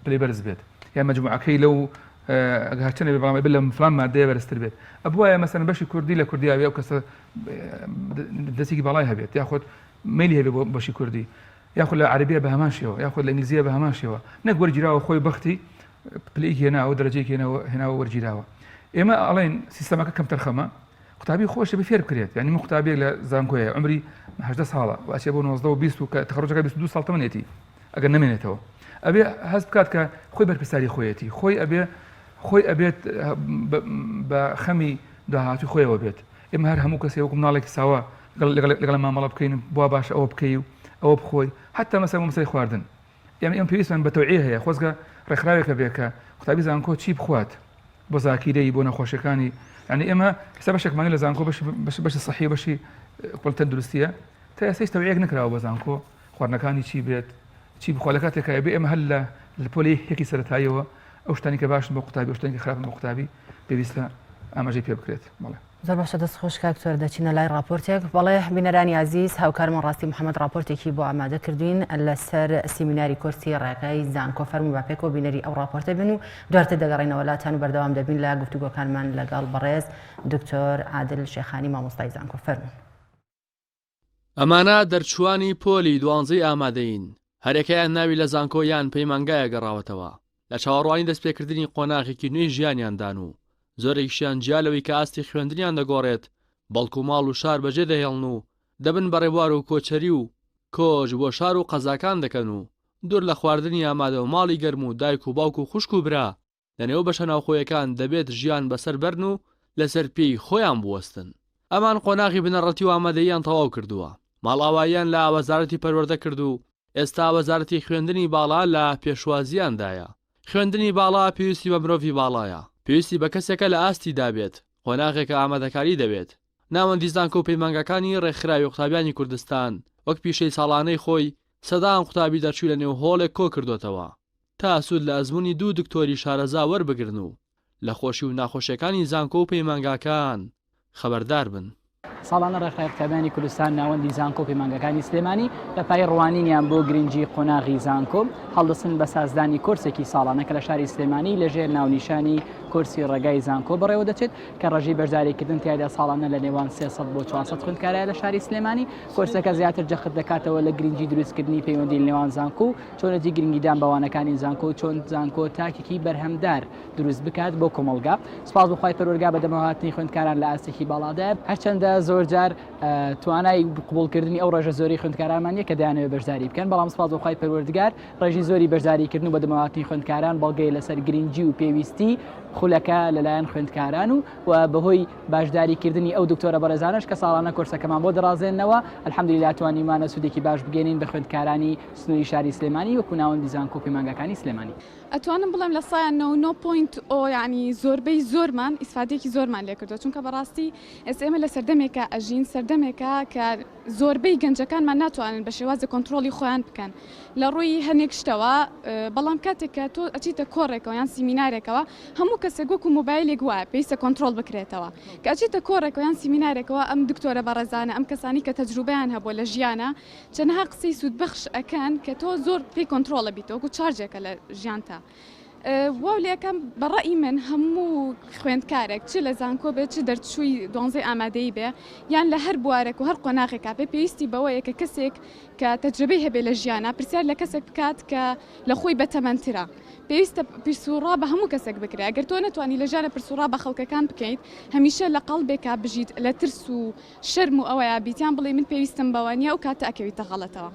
پلەی بەرز بێت یان مەجموعەکەی لەو هەرچەنە بێ بەڵام بێ لە فلان مادەیە بەرزتر بێت ئەبوایە مەسەن بەشی کوردی لە کوردیاوی ئەو کەسە دەستێکی باڵای هەبێت یاخود مەیلی هەبێ بۆ بەشی کوردی یاخود لە عەربیە بە هەمان شێوە یاخود لە ئینگلیزیە بە هەمان شێوە نەک وەرگیراوە خۆی بەختی پلەیەکی هێناوە دەرەجەیەکی هێناوە وەرگیراوە ئێمە ئەڵێن سیستەمەکە کەم تەرخەمە قوتابی خۆشە بە فێر بکرێت یعنی من قوتابێک لە زانکۆیە عمری 18 ساڵە و ئەچێ بۆ 19 و 20 و کە تەخەڕوجەکە 22 ساڵ تەمەنێتی ئەگەر نەمێنێتەوە ئەبێ هەست بکات کە خۆی بەرپرساری خۆیەتی خۆی ئەبێت بە خەمی داهاتوی خۆیەوە بێت ئێمە هەر هەموو کەسێک وەکو مناڵێکی ساوە لەگەڵ مامەڵە بکەین بوا باشە ئەوە بکەی و ئەوە بخۆی حتا مەسەر مەسەری خواردن ئێمە پێویستمان بە تەوعیە هەیە خۆزگە ڕێکخراوێکە بێت کە قوتابی زانکۆ چی بخوات بۆ زاکیرەی بۆ نەخۆشیەکانی یعنی ئێمە ئێستا بەشێکمانی لە زانکۆ بەشی صحی بەشی قوڵتە دروستیە تا ئێستاش تەوعیەک نکراوە بە زانکۆ خواردنەکانی چی بێت چی بخوا لە کاتێکە بێ ئێمە هەر لە پۆلی یەکی سەرەتاییەوە ئەو شتانی کە باشن بۆ قوتابی ئەو شتانی کە خراپن بۆ قوتابی پێویستە ئاماژەی پێ بکرێت بەڵێ زۆر باشە دەست خۆش کاکتۆر دەچینە لای راپۆرتێک بەڵێ بینەرانی عزیز هاوکارمان ڕاستی محەممەد راپۆرتێکی بۆ ئامادە کردوین لەسەر سیمیناری کورسی ڕێگای زانکۆ فەرموو با پێکەوە بینەری ئەو راپۆرتە بن و دواتر دەگەڕێنەوە لاتان و بەردەوام دەبین لە گفتوگۆکانمان لەگەڵ بەڕێز دکتۆر عادل شێخانی مامۆستای زانکۆ فەرموو ئەمانە دەرچوانی پۆلی دوانزەی ئامادەین هەرێکیان ناوی لە زانکۆ یان پەیمانگایە گەڕاوەتەوە لە چاوەڕوانی دەستپێکردنی قۆناغێکی نوێی ژیانیاندان و زۆرێکیشیان جیالەوەی کە ئاستی خوێندنیان دەگۆڕێت بەڵکو ماڵ و شار بەجێ دەهێڵن و دەبن بەڕێبوار و کۆچەری و کۆژ بۆ شار و قەزاکان دەکەن و دوور لە خواردنی ئامادە و ماڵی گەرم و دایک و باوک و خوشک و برا لەنێو بەشە ناوخۆیەکان دەبێت ژیان بەسەر بەرن و لەسەر پێی خۆیان بوەستن ئەمان قۆناغی بنەڕەتی و ئامادەیان تەواو کردووە ماڵئاواییان لە وەزارەتی پەروەردە کرد و ئێستا وەزارەتی خوێندنی باڵا لە پێشوازیاندایە خوێندنی باڵا پێویستی بە مرۆڤی باڵایە پێویستی بە کەسێکە لە ئاستی دابێت خۆناغێکە ئامادەکاری دەبێت ناوەندی زانکۆ و پەیمانگەکانی ڕێکخراوی قوتابیانی کوردستان وەک پیشەی ساڵانەی خۆی سەدان قوتابی دەرچووی لە نێو هۆڵێک کۆ کردوتەوە تا سوود لە ئەزموونی 2 دکتۆری شارەزا وەربگرن و لە خۆشی و ناخۆشیەکانی زانکۆ و پەیمانگاکان خەبەردار بن ساڵانە ڕێکخراوی قوتابیانی کوردستان ناوەندی زانکۆ و پەیمانگەکانی سلێمانی لە پای ڕوانینیان بۆ گرنگی قۆناغی زانکۆ هەڵدەستن بە سازدانی کۆرسێکی ساڵانە کە لە شاری سلێمانی لەژێر ناونیشانی کورسی ڕێگای زانکۆ بەڕێوە دەچێت کە ڕێژەی بەشداریکردن تیایدا ساڵانە لە نێوان 300 بۆ 400 خوێندکارایە لە شاری سلێمانی. کۆرسەکە زیاتر جەخت دەکاتەوە لە گرنگی دروستکردنی پەیوەندی لە نێوان زانکۆ و چۆنەتی گرنگیدان بەوانەکانی زانکۆ چۆن زانکۆ تاکێکی بەرهەمدار دروست بکات بۆ کۆمەڵگا. سپاس بخوای پەروەردگار بە دەمەهاتنی خوێندکاران لە ئاستێکی باڵادایە هەرچەندە زۆرجار توانای قبولکردنی ئەو ڕێژە زۆری خوێندکارانمان نیە کە دەیانەوێت بەشداری بکەن، بەڵام سپاس بخوای پەروەردگار ڕێژی زۆری بەشداریکردن و بە دەمەهاتنی خوێندکاران بەڵگەی لەسەر گرنگی و پێویستی خولەکە لەلایەن خوێندکاران و بەهۆی باشداریکردنی ئەو دکتۆرە بەڕێزانش کە ساڵانە کۆرسەکەمان بۆ دەڕازێنەوە ئەلحەمدولیلا توانیمانە سوودێکی باش بگەێنین بە خوێندکارانی سنووری شاری سلێمانی وەکو ناوەندی زانکۆ و پەیمانگەکانی سلێمانی. ئەتوانم بڵێم لە سایان 9.0 ینی زۆربەی زۆرمان ئیسفادێکی زۆرمان لێ کردووە، چونکە بەڕاستی ئێمە لە سەردەمێکە ئەژین سەردەمێکە کە زۆربەی گەنجەکانمان ناتوانن بە شێوازە کۆنتترۆلی خۆیان بکەن لە ڕووی هەنێک شتەوە، بەڵام کاتێککە تۆ ئەچیتە کۆڕێکەوە یان سیمینارێکەوە هەموو کەسێک وەکو مۆبایلێک وایە پێویستە کۆنتترۆل بکرێتەوە، کە ئەچیتە کۆڕێکەوە یان سیمینارێکەوە ئەم دکتۆرە بەڕێزانە ئەم کەسانی کە تەجروبیان هەبووە لە ژیانە چەندەها قسەی سوودبەخش ئەکەن کە تۆ زۆر پێی کۆنتترۆلە بیتەوە وەکو چارجێکە لە ژیانتە. واو لەکەم بەڕێی من هەموو خوێندکارێک چ لە زانکۆ بێت چ دەرچووی دۆنزەی ئامادەی بێ یان لە هەر بوارێک و هەر قۆناغێکا بێ پێویستی بەوەیە کە کەسێک کە تەجربەی هەبێ لە ژیانە پرسیار لە کەسێک بکات کە لە خۆی بەتەمەنترە، پێویستە پرسوڕا بە هەموو کەسێک بکرێ. ئەگەر تۆ نەتوانی لە ژیانە پرسوڕا بە خەڵکەکان بکەیت هەمیشە لە قەڵبێکا بژیت لە ترس و شەرم و ئەوەیە بیتیان بڵێ من پێویستم بەوە نیە و کاتە ئەکەویتە غەڵەتەوە.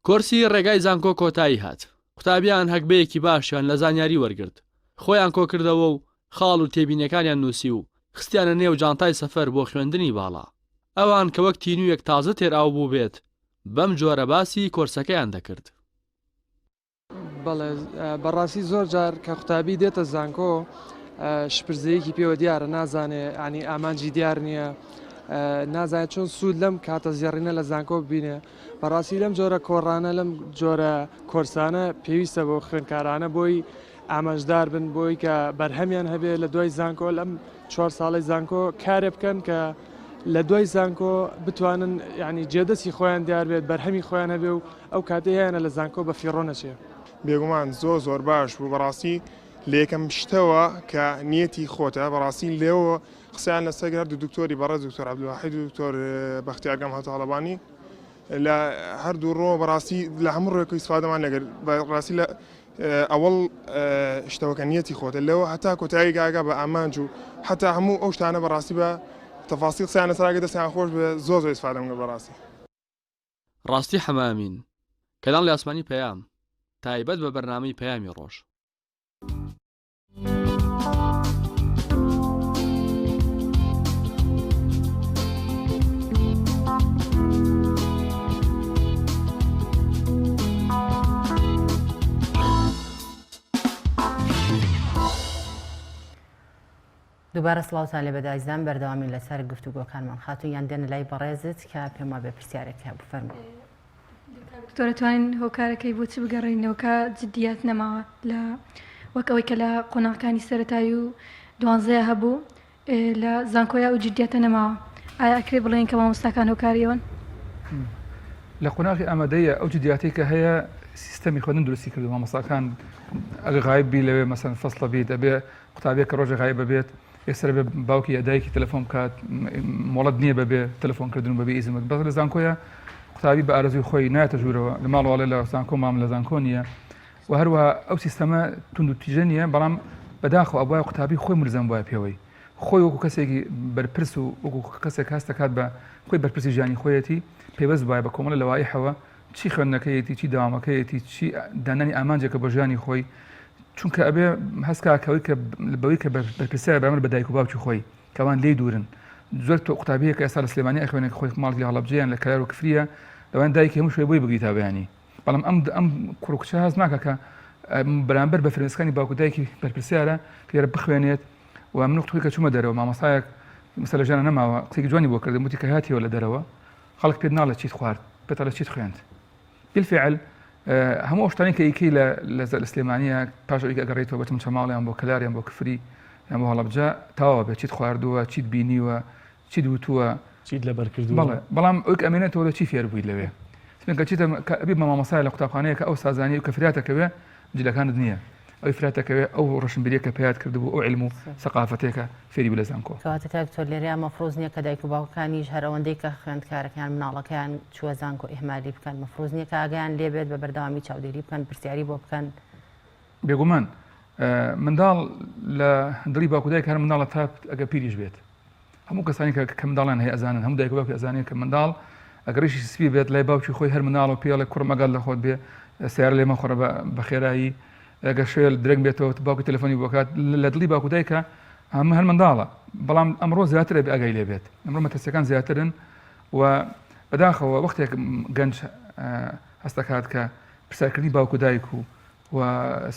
کۆرسی ڕێگای زانکۆ کۆتایی هات. قوتابیان هەکبەیەکی باشیان لە زانیاری وەرگرت، خۆیان کۆکردەوە و خاڵ و تێبینەکانیان نووسی و خستیانە نێو جانتای سەفەر بۆ خوێندنی باڵا. ئەوان کە وەک تینوویەک تازە تێراو بوو بێت بەم جۆرە باسی کۆرسەکەیان دەکرد. بەڵێ بەڕاستی زۆر جار کە قوتابی دێتە زانکۆ شپرزەیەکی پێوە دیارە نازانێ ینی ئامانجی دیار نییە، نازانێت چۆن سوود لەم کاتە زیێڕینە لە زانکۆ ببینێ. بەڕاستی لەم جۆرە کۆڕانە لەم جۆرە کۆرسانە پێویستە بۆ خوێندکارانە بۆی ئاماژدار بن بۆی کە بەرهەمیان هەبێ لە دوای زانکۆ لەم 4 ساڵی زانکۆ کارێ بکەن کە لە دوای زانکۆ بتوانن ینی جێدەستی خۆیان دیار بێت بەرهەمی خۆیان هەبێ و ئەو کاتەیانە لە زانکۆ بە فیڕۆ نەچێ. بێگومان زۆر باش بوو بەڕاستی لە یەکەم شتەوە کە نیەتی خۆتە بەڕاستی لێەوە قسەیان لەسەر هەردوو دکتۆری بەڕێز دکتۆر عەبدولواحید و دکتۆر بەختیارگەم هەتاڵەبانی لە هەردوو ڕۆ بەڕاستی لە هەموو ڕێک و ئیسفادەمان لەگەر بەڕاستی لە ئەوەڵ شتەوەکە نیەتی خۆتە لەوە هەتا کۆتایی گاگا بە ئامانج و هەتا هەموو ئەو شتانە بەڕاستی بە تەفاصیل قسەیان لەسەراگە دەستیان خۆش بە زۆر ئیسفادەم لە بەڕاستی. ڕاستی حەمامین کەلان لە ئاسمانی پەیام تایبەت بە بەرنامەی پەیامی ڕۆژ. دووبارە سڵاوتان لێ بەدایزدان بەردەوامی لەسەر گفتوگۆکانمان خاتون یان دێنە لای بەڕێزت کە پێم وابێ پرسیارێکی هەبوو فەرموو. دکتۆرە توانین هۆکارەکەی بۆچی بگەڕێنەوە کە جددیات نەماوە لە وەک ئەوەی کە لە قۆناغەکانی سەرەتایی و 12 هەبوو لە زانکۆیا و جددیاتە نەماوە، ئایا ئەکرێ بڵێن کە مامۆستاکان هۆکاریەوەن؟ لە قۆناغی ئامادەیە ئەو جددیاتی کە هەیە سیستەمی خۆدن دروستی کردو مامۆستاکان ئەگە غایب بی لەوێ مەسەن فەسڵە بیت ئەبێ قوتابێک کە ڕۆژە غایب ببێت یەکسەر بێ باوکی یا دایکی تەلەفۆن بکات مۆڵەت نییە بەبێ تەلەفۆنکردن و بەبێ ئیزمت بەس لە زانکۆیە قوتابی بە ئارەزوی خۆی نایەتە ژوورەوە لە ماڵوەڵێ لە زانکۆ مام لە زانکۆ نییە و هەروەها ئەو سیستەمە تونند و تیژە نییە بەڵام بەداخەوە ئەوە قوتابی خۆی ملزەم وایە پێوەی خۆی وەکو کەسێکی بەرپرس و وەکو کەسێک هەست دەکات بە خۆی بەرپرسی ژیانی خۆیەتی پێوەست وایە بە کۆمەڵە لەوایحەوە چی خوێندنەکەیەتی چی داوامەکەیەتی چی دانانی ئامانجێکە بە ژیانی خۆی چونکە ئەبێ هەستکەوەی کە بەوەی کە بەرپرسیارە بەمەر بە دایک و باوکی خۆی کەوان لێی دوورن زۆر تۆ قوتابیە کە ئێستا لە سلێمانی ئەخوێنێک خۆی ماڵی هەڵەبجەیان لە کەلار و کفریە لەوان دایکی هەموو شوێ بۆی بگریتا بەیانی بەڵام ئەم کوڕکچە هەست ناکە کە بەرامبەر بە فرمێسکانی باوک و دایکی بەرپرسیارە کە لێرە بخوێنێت و من نقطەی کە چوومە دەرەوە مامۆستایەک مەسەلە ژیانە نەماوە قسێکی جوانی بۆ کردم وتی کە هاتیەوە لە دەرەوە خەڵک پێت ناڵێت چیت خوارد پێت ئەڵێ چیت خوێند بالفعل هەموو شتانی کە ئیکەی لە سلێمانیە پاش ئەوەی کە ئەگەڕێیتەوە بەچم چەماڵیان بۆ کەلاریان بۆ کفری یان بۆ هەڵەبجە تەواوە بێت چیت خواردووە چیت بینیوە چی دوتووە چیت لەبەر کردووە بەڵام ئەوک ئەمێنێتەوە چی فێر بوویت لەوێ سمێن کە چیتە ئەبی مامۆسای لە قوتابخانەیە کە ئەو سازانی و کە فراتەکەوێ جلەکانت نییە ئەوی فراتەکەوێ ئەو ڕەشنبیریە کە پێیات کردبوو ئەو علم و سەقافەتێکە فێری بوو لە زانکۆ کەواتە دکتۆر لێرەیە مەفرۆز نییە کە دایک و باوکانیش هەر ئەوەندەی کە خوێندکارەکان مناڵەکەیان چووە زانکۆ ئیهمالی بکەن مەفرۆز نییە کە ئاگیان لێبێت بە بەردەوامی چاودێری بکەن پرسیاری بۆ بکەن بێگومان منداڵ لە دڵی باکودایک هەر منداڵە تا ئەگە پیریش بێت هەموو کەسانی کە منداڵان هەیە ئەزانن هەموو دایک و باوکی ئەزانێن کە منداڵ ئەگەریشی سپی بێت لای باوکی خۆی هەر مناڵ و پێڵێ کوڕ مەگەڵ لە خۆت بێ سیار لێ مەخۆڕە بە خێرایی ئەگە شوێل درەنگ بێتەوە باوکی تەلەفۆنی بۆکات لە دڵی باکودایکە هەموو هەر منداڵە بەڵام ئەمڕۆ زیاترە بێ ئەگەی لێ بێت ئەمڕۆ مەترسیەکان زیاترن و بەداخەوە وەختێک گەنج هەستەکات کە پرسیارکردنی باوکودایک و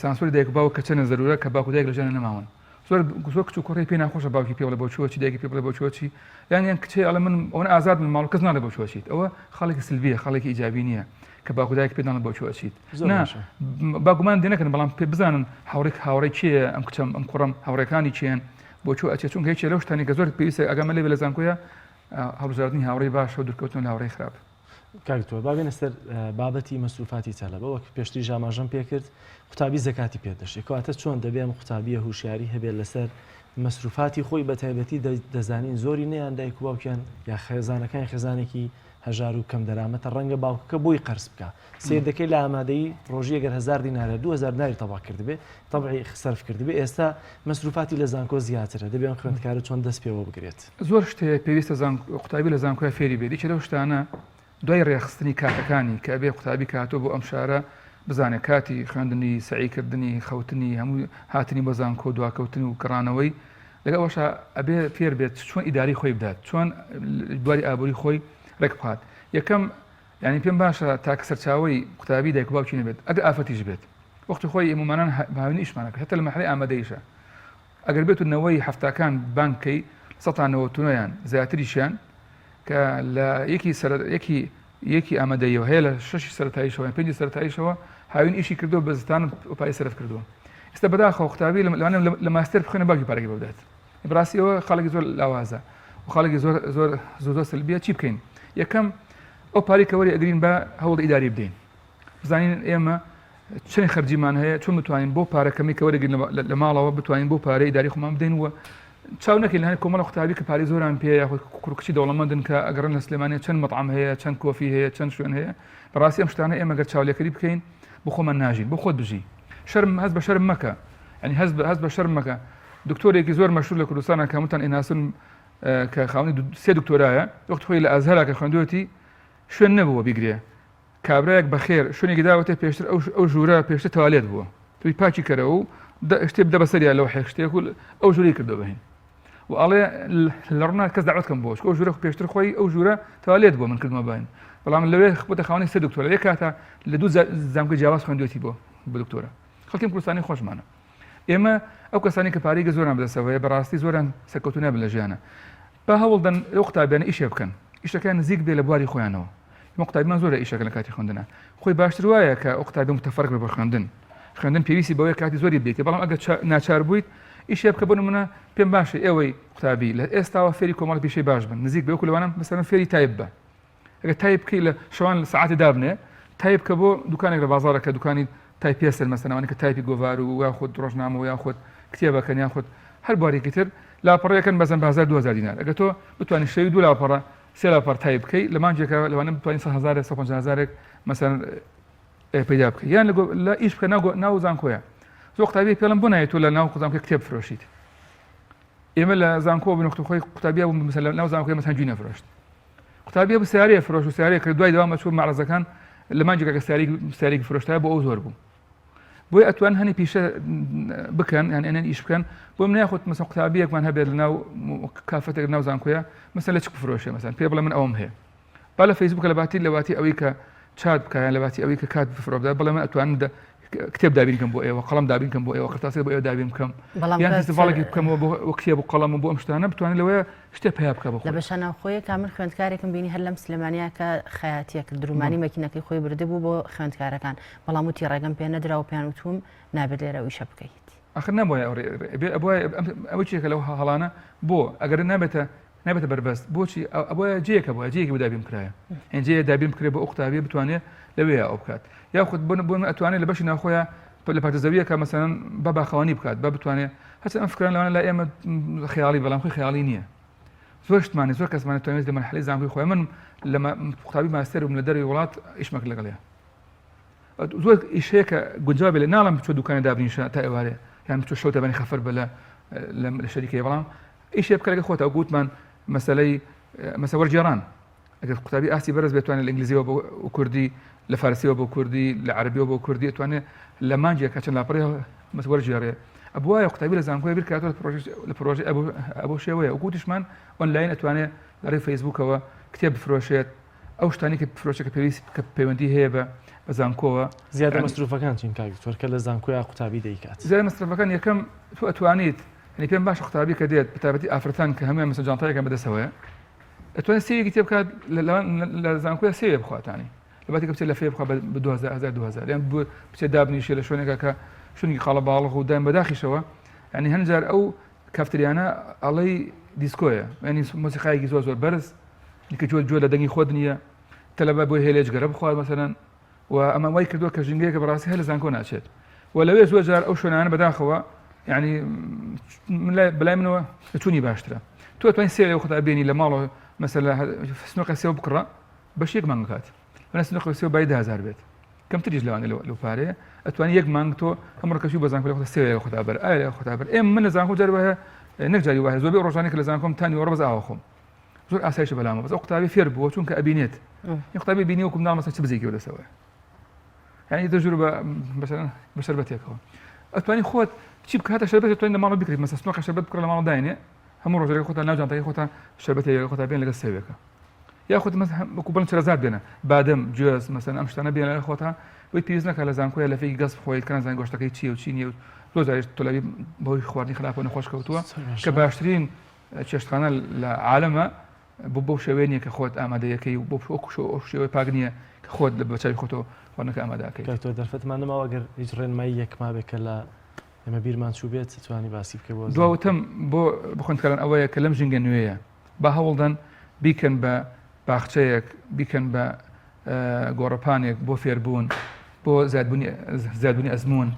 سانسۆری دایک و باوک کە چەنە زەرورە کە باوکودایک لە ژیانە نەماون زۆر کچ و کوڕی پێ ناخۆشە باوکی پێ بڵێ بۆ چۆچی دایکی پێ بڵێ بۆ چۆچی یان کچێ ئەڵێ من ئەوە ئازاد من ماڵ کەس ناڵێ بۆ چۆچیت ئەوە خاڵێکی سلبیە خاڵێکی ئیجابی نییە کە باوکودایک پێ ناڵێ بۆ چۆچیت باگومان دێ نەکەن بەڵام پێ بزانن هاوڕێی چییە ئەم کچەم ئەم کوڕم هاوڕێکانی چیان بۆ چۆ ئەچێت چونکە هیچ لەو شتانی کە زۆر پێویستە ئەگەمە لێ لە زانکۆیە هەڵبژاردننی هاوڕێی باشە و دوورکەوتن لە هاوڕێی خراپ کاکتۆر بابێنە سەر بابەتی مەسروفاتی چەلە بەوە پێشتری ژاماژەم پێکرد قوتابی زەکاتی پێدەشێت کەواتە چۆن دەبێم قوتابیە هوشیاری هەبێت لەسەر مەسروفاتی خۆی بە تایبەتی دەزانین زۆری نەیان دایک و باوکیان یا خێزانەکان خێزانێکی هەژار و کەم دەرامەتە ڕەنگە باوکەکە بۆی قەرز بکە سێر دەکەی لە ئامادەی ڕۆژی ئەگەر 1000 دینارە 2000 دیناری تەبا کردبێ تەبعی سەرف کردبێ ئێستا مەسروفاتی لە زانکۆ زیاترە دەبێت خوێندکارە چۆن دەست پێوە بگرێت زۆر شتێک پێویستە قوتابی لە زانکۆیە فێری بێت دیکە لەو شتانە دوای ڕێخستنی کاتەکانی کە ئەبێ قوتابی کاتۆ بۆ ئەم شارە بزانێت کاتی خوێندنی سعیکردنی خەوتنی هەموو هاتنی بە زانکۆ دواکەوتن و گەڕانەوەی لەگەڵ ئەوەش ئەبێ فێر بێت چۆن ئیداری خۆی بدات چۆن دوای ئابووری خۆی ڕێک بخات یەکەم ینی پێم باشە تاکە سەرچاوی قوتابی دایک و باوکی نەبێت ئەگەر ئافەتیش بێت وەختی خۆی ئێمەمانان هاوینی ئیشمانەکە هەتا لە مەحەلەی ئامادەیشە ئەگەر بێت و نەوەی هەفتاکان بانکەی 190 زیاتریشیان کە لە یەکی ئامادەیەوە هەیە لە 6 سەرەتاییشەوە 5 سەرەتاییشەوە هاوین ئیشی کردو بە زستان و پای سەرف کردووە ئێستا بەداخەوە قوتابی لەوانێت لە ماستەر بخوێنە باوکی پارەکەی بەدات بڕاستیەوە خاڵێکی زۆر لاوازە و خاڵێکی زۆر سلبیە چی بکەین یەکەم ئەو پارەی کە وەری ئەگرین بە هەوڵ ئیداری بدەین بزانین ئێمە چەند خەرجیمان هەیە چۆن بتوانین بۆ پارەکەمی کە وەرەگرین لە ماڵەوە بتوانین بۆ پارەی ئیداری خۆمان بدەین و چاو نەکەین لە کۆمەڵە قوتابی کە پارەی زۆران پێ یاخود کوڕکچی دەوڵەمەندن کە ئەگەڕن لە سلێمانیە چەند مەطعەم هەیە چەند کۆفی هەیە چەند شوێن هەیە بەڕاستی ئەم شتانە ئێمە گەر چاولێکەری بکەین بۆ خۆمان ناژین بۆ خۆت بژی شەرم هەست بە شەرم مەکە ینی هەست بە شەرم مەکە دکتۆرێکی زۆر مەشهور لە کوردستانە کە هەمووتان ئێناسن کە خاوەنی 3 دکتۆرایە وەختی خۆی لە ئازهەرا کە خوێندوەتی شوێن نەبووە بیگرێ کابرایەک بەخێر شوێنێکی داوەتە پێشتر ئەو ژوورە پێشتر تەوالێت بووە توی پاچی کەرەوە و شتێ بدە بەسەریان لەو حێک شتێک و ئەو ژووری کردەوە بەهین و ئەڵێ لە ڕووناک کەس داوەتکەم بۆش ئەو ژوورە پێشتر خۆی ئەو ژوورە تەوالێت بووە من کردمە باین بەڵام لەوێ بۆتە خاوەنی 3 دکتۆرە یەک کاتە لە 2 زانکۆی جیاواز خوێندوێتی بۆ دکتۆرە خەڵکی کوردستانی خۆشمانە ئێمە ئەو کەسانی کە پارەی زۆران بەدەستەوەیە بەڕاستی زۆران سەرکەوتو نابن لە ژیانە بە هەوڵدەن ئەو قوتابیانە ئیشێ بکەن ئیشەکان نزیک بێ لە بواری خۆیانەوە قوتابیمان زۆرە ئیشەکە لە کاتی خوێندنە خۆی باشتر وایە کە ئەو قوتابی متەفەرق بێ بە خوێندن پێویستی بەوەی کاتی زۆری بێتی بەڵام ئەگەر ناچار بوویت ئیشێ بکە بۆ نمونە پێم باشە ئێوەی قوتابی لە ئێستاوە فێری کۆمەڵ پیشەی باش بن نزیک بێ وەکو لەوانە مەسەڵەن فێری تایب بە ئەگەر تایب بکەی لە شەوان لە سەعاتی دابنێ تایب کە بۆ دوکانێک لە بازاڕەکە دوکانی تایپێسەر مەسەڵەوانی کە تایپی گۆڤار و یاخود ڕۆژنامە و یاخود کتێبەکەن یاخود هەر بوارێکی تر لاپەڕەکەن بەزەن 2000 دینار ئەگەر تۆ بتوانانی شەوی 2 لاپەڕە 3 لاپەڕ تایپ بکەی لە مانجێکە لەوانە بتوانین 150,000 مەسەڵەن پیدا بکەی یان لە ئیش بکە ناو زانکۆیە زۆر قوتابی پێڵم بۆ نایێت تۆ لە ناو زانکۆ کتێب فرۆشیت ئێمە لە زانکۆ بنوخت خۆی قوتابیە بوو مەسەڵەن ناو زانکۆی مەسەڵەن جوی نەفرۆشت قوتابیە بە سیارەیە فرۆش و سیارەیە کرد دوای دەوام چوو مەعرەزەکان لە مانجێکە سیارێکی فرۆشتایە بۆ ئەو زۆر بوو بۆی ئەتوان هەنی پیشە بکەن یان ئێنەن ئیش بکەن بۆ من ناخۆت مەسەڵ قوتابیەکمان هەبێت لە ناو کافەتێک ناو زانکۆیە مەسەڵەن لە چ بفرۆشێ مەسەڵەن پێ بڵێ من ئەوم هەیە با لە فەیسبووک لەواتی ئەوەی کە چات بکایان لەواتی ئەوەی کە کات بفرۆبدا بڵێ من ئەتوانم کتێب دابینکەم بۆ ئێوە قەڵەم دابینکەم بۆ ئێوە قرتاسێ بۆ ئێوە دابین بکەم یان فستیڤالێکی بکەمەوە بۆ کتێب و قەڵەم و بۆ ئەم شتانە بتوانین لەوەیە شتێک پیا بکە بۆ خۆی لە بەشانە خۆی کامل خوێندکارێکم بینی هەر لەم سلێمانیا کە خەیاتیە کرد درومانی مەکینەکەی خۆی بردبوو بۆ خوێندکارەکان بەڵام وتی ڕێگەم پێ نەدرا و پێیان وتوم نابێت لێرە ئیشە بکەیت آخر نبووە ئەوەی چێکە لەو هەڵانە بۆ ئەگەر نابێتە نابێتە بەربەست بۆچی ئەوە جەیەکە بووە جەیەکی بۆ دابین کرایە ئەنجەیە دابین بکرێت بۆ ئەو قوتابیە بتوانێت لەوەیە ئەو بکات یاخود بۆ ئەتوانێت لە بەشی ناخۆیە لە پارتەزەویە کە مەسەڵەن بە باخەوانی بکات بە بتوانێت هەچە ئەم فکران لەوانە لا ئێمە خەیاڵی بەڵام خۆی خەیاڵی نییە زۆر شتمانی زۆر کەسمانێت توانێت لە مەرحەلەی زانکۆی خۆی من لە قوتابی ماستەر وم لە دەروی وڵات ئیشمەک لەگەڵێ زۆر ئیشەیە کە گونجاو بێت ناڵم بچۆ دوکانێ دابنیشە تا ئێوارێ یان بچۆ شەو دەبانی خەفەر بە لە شەریکەی بەڵام ئیشێ بکە لەگە خۆتەوە گوتمان مەسەلەی مەسە وەرجێڕان ئەگەر قوتابی ئاستی بەرز بێتوانێت لە ئینگلیزیەوە بۆ کوردی لە فارسیەوە بۆ کوردی لە عەربیەوە بۆ کوردی ئەتوانێت لە مانجێک کە چەند لاپەڕێ مەسە وەرجێڕێ ئەبوایە قوتابی لە زانکۆی بیر کاتۆ لە پرۆژە ئەبۆ شێوەیە و گوتیشمان ئۆنلاین ئەتوانێت لەڕێی فەیسبووکەوە کتێب بفرۆشێت ئەو شتانی کە بفرۆشێت کە پەیوەندی هەیە بە زانکۆوە زیادە مەسروفەکان چین کاکتۆر کە لە زانکۆی قوتابی دەیکات زیادە مەسروفەکان یەکەم تو ئەتوانیت یعنی پێم باشە قوتابی کە دێت بەتابەتی ئافرەتان کە هەموویان مەسە جانتایەکان بەدەستەوەیە ئەتوانێت سێوێکی تێ بکات لە زانکۆیە سێوێ بخواتانی لەباتی کە بچێت لە فێ بخوا بە 2000 یان بچێت دابنیشێ لە شوێنێکە کە شوێنی خاڵە باڵغ و دایم بەداخیشەوە ینی هەنجار ئەو کافتریانە ئەڵەی دیسکۆیە ینی مۆسیقایەکی زۆر زۆر بەرز دیکە جوۆ لە دەنگی خۆت نییە تەلەبە بۆی هێلێج گەرە بخوات مەسەلەن و ئەمە وای کردووە کە ژینگەیەکە بەڕاستی هەر لە زانکۆ ناچێت و لەوێ زۆر جار ئەو شوێنانە بەداخەوە ینی بەلای منەوە چوونی باشترە تۆ ئەتوانیت سێ لەو قوتابیانی لە ماڵەوە مەسەلا سنووقە سێو بکڕە بەشێک مانگ بکات بەنە سنووقە سێو بای 10000 بێت کەمتریش لەوانە لەو پارەیە ئەتوانی یەک مانگ تۆ هەموو ڕکەشی بە زانکۆ لە سێ لە قوتابەر ئایا لە قوتابەر ئێمە من لە زانکۆ جار وایە نەک جاری وایە زۆربەی ڕۆژانێک لە زانکۆم تانی وەڕە بەز ئاوا خۆم زۆر ئاسایشە بەلامە بەس ئەو قوتابی فێر بووە چونکە ئەبینێت یە قوتابی بینی وەکو مناڵ مەسەڵەن چ بزێکی وەدەسەوە یعنی دەژور بە شەربەتێکەوە ئەتوانی خۆت چی بکاتە شەربەت توانین لە ماڵ بکڕیت مەسەڵەن سنووقە شەربەت بکڕە لە ماڵ داینێ هەموو ڕۆژێک خۆتان ناو جانتای خۆتان شەربەتێک خۆتان بێن لەگەڵ سێوێکە یاخود وەکو بەڵند چرەزات بێنە بادەم جوێز مەسەڵەن ئەم شتانە بێنە لە خۆتان بۆی پێویست نەکات لە زانکۆیە لە فێکی گەز بخۆیت کە نازانین گۆشتەکەی چییە و چی نییە و زۆر جار تۆلەبی بەهۆی خواردنی خراپە نەخۆش کەوتووە کە باشترین چێشتخانە لە عالەمە بۆ شێوەیە کە خۆت ئامادەیەکەی و بۆ شێوەی پاک نییە کە خۆت لە بەچاوی خۆتەوە خواردنەکە ئامادەکەی تۆ دەرفەتمان نەماوە ئەگەر هیچ ڕێنمایی یەکما بێت کە لە ئێمە بیرمان چوو بێت توانی باسی بکە بۆ دواوتم بۆ بخۆندکاران ئەوەیە کە لەم ژینگە نوێیە با هەوڵدەن بیکەن بە باخچەیەک بیکەن بە گۆڕەپانێک بۆ فێربوون بۆ زیادبوونی ئەزمون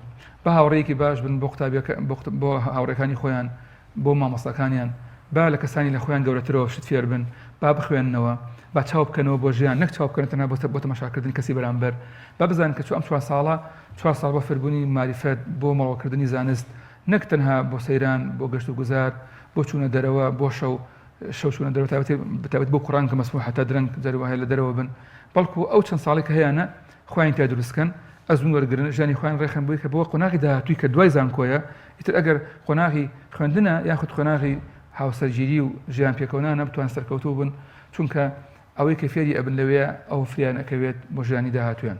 بە هاوڕێیەکی باش بن بۆ قوتابیەکە بۆ هاوڕێکانی خۆیان بۆ مامۆستاکانیان با لە کەسانی لە خۆیان گەورەترەوە شت فێر بن با بخوێننەوە با چاو بکەنەوە بۆ ژیان نەک چاو بکەن تەنها بۆ تەماشاکردنی کەسی بەرامبەر با بزانن کە چۆ ئەم 4 ساڵ بۆ فێربوونی ماریفەت بۆ مەڵەوەکردنی زانست نەک تەنها بۆ سەیران بۆ گەشت و گوزار بۆ چوونە دەرەوە بۆ شەو چوونە دەرەوە بەتابەت بۆ قوڕان کە مەسموح هەتا درەنگ جەروەهەیە لە دەرەوە بن بەڵکو ئەو چەند ساڵێک کە هەیەە خۆیان تا دروستکەن ئەزمون وەرگرن ژیانی خۆیان ڕێخەن بووی کە بۆ قۆناغی داهاتووی کە دوای زانکۆیە ئیتر ئەگەر قۆناغی خوێندنە یاخود قۆناغی هاوسەرگیری و ژیان پێکەوتنانە بتوان سەرکەوتوو بن چونکە ئەوەی کە فێری ئەبن لەوەیە ئەو فریان ئەکەوێت بۆ ژیانی داهاتویان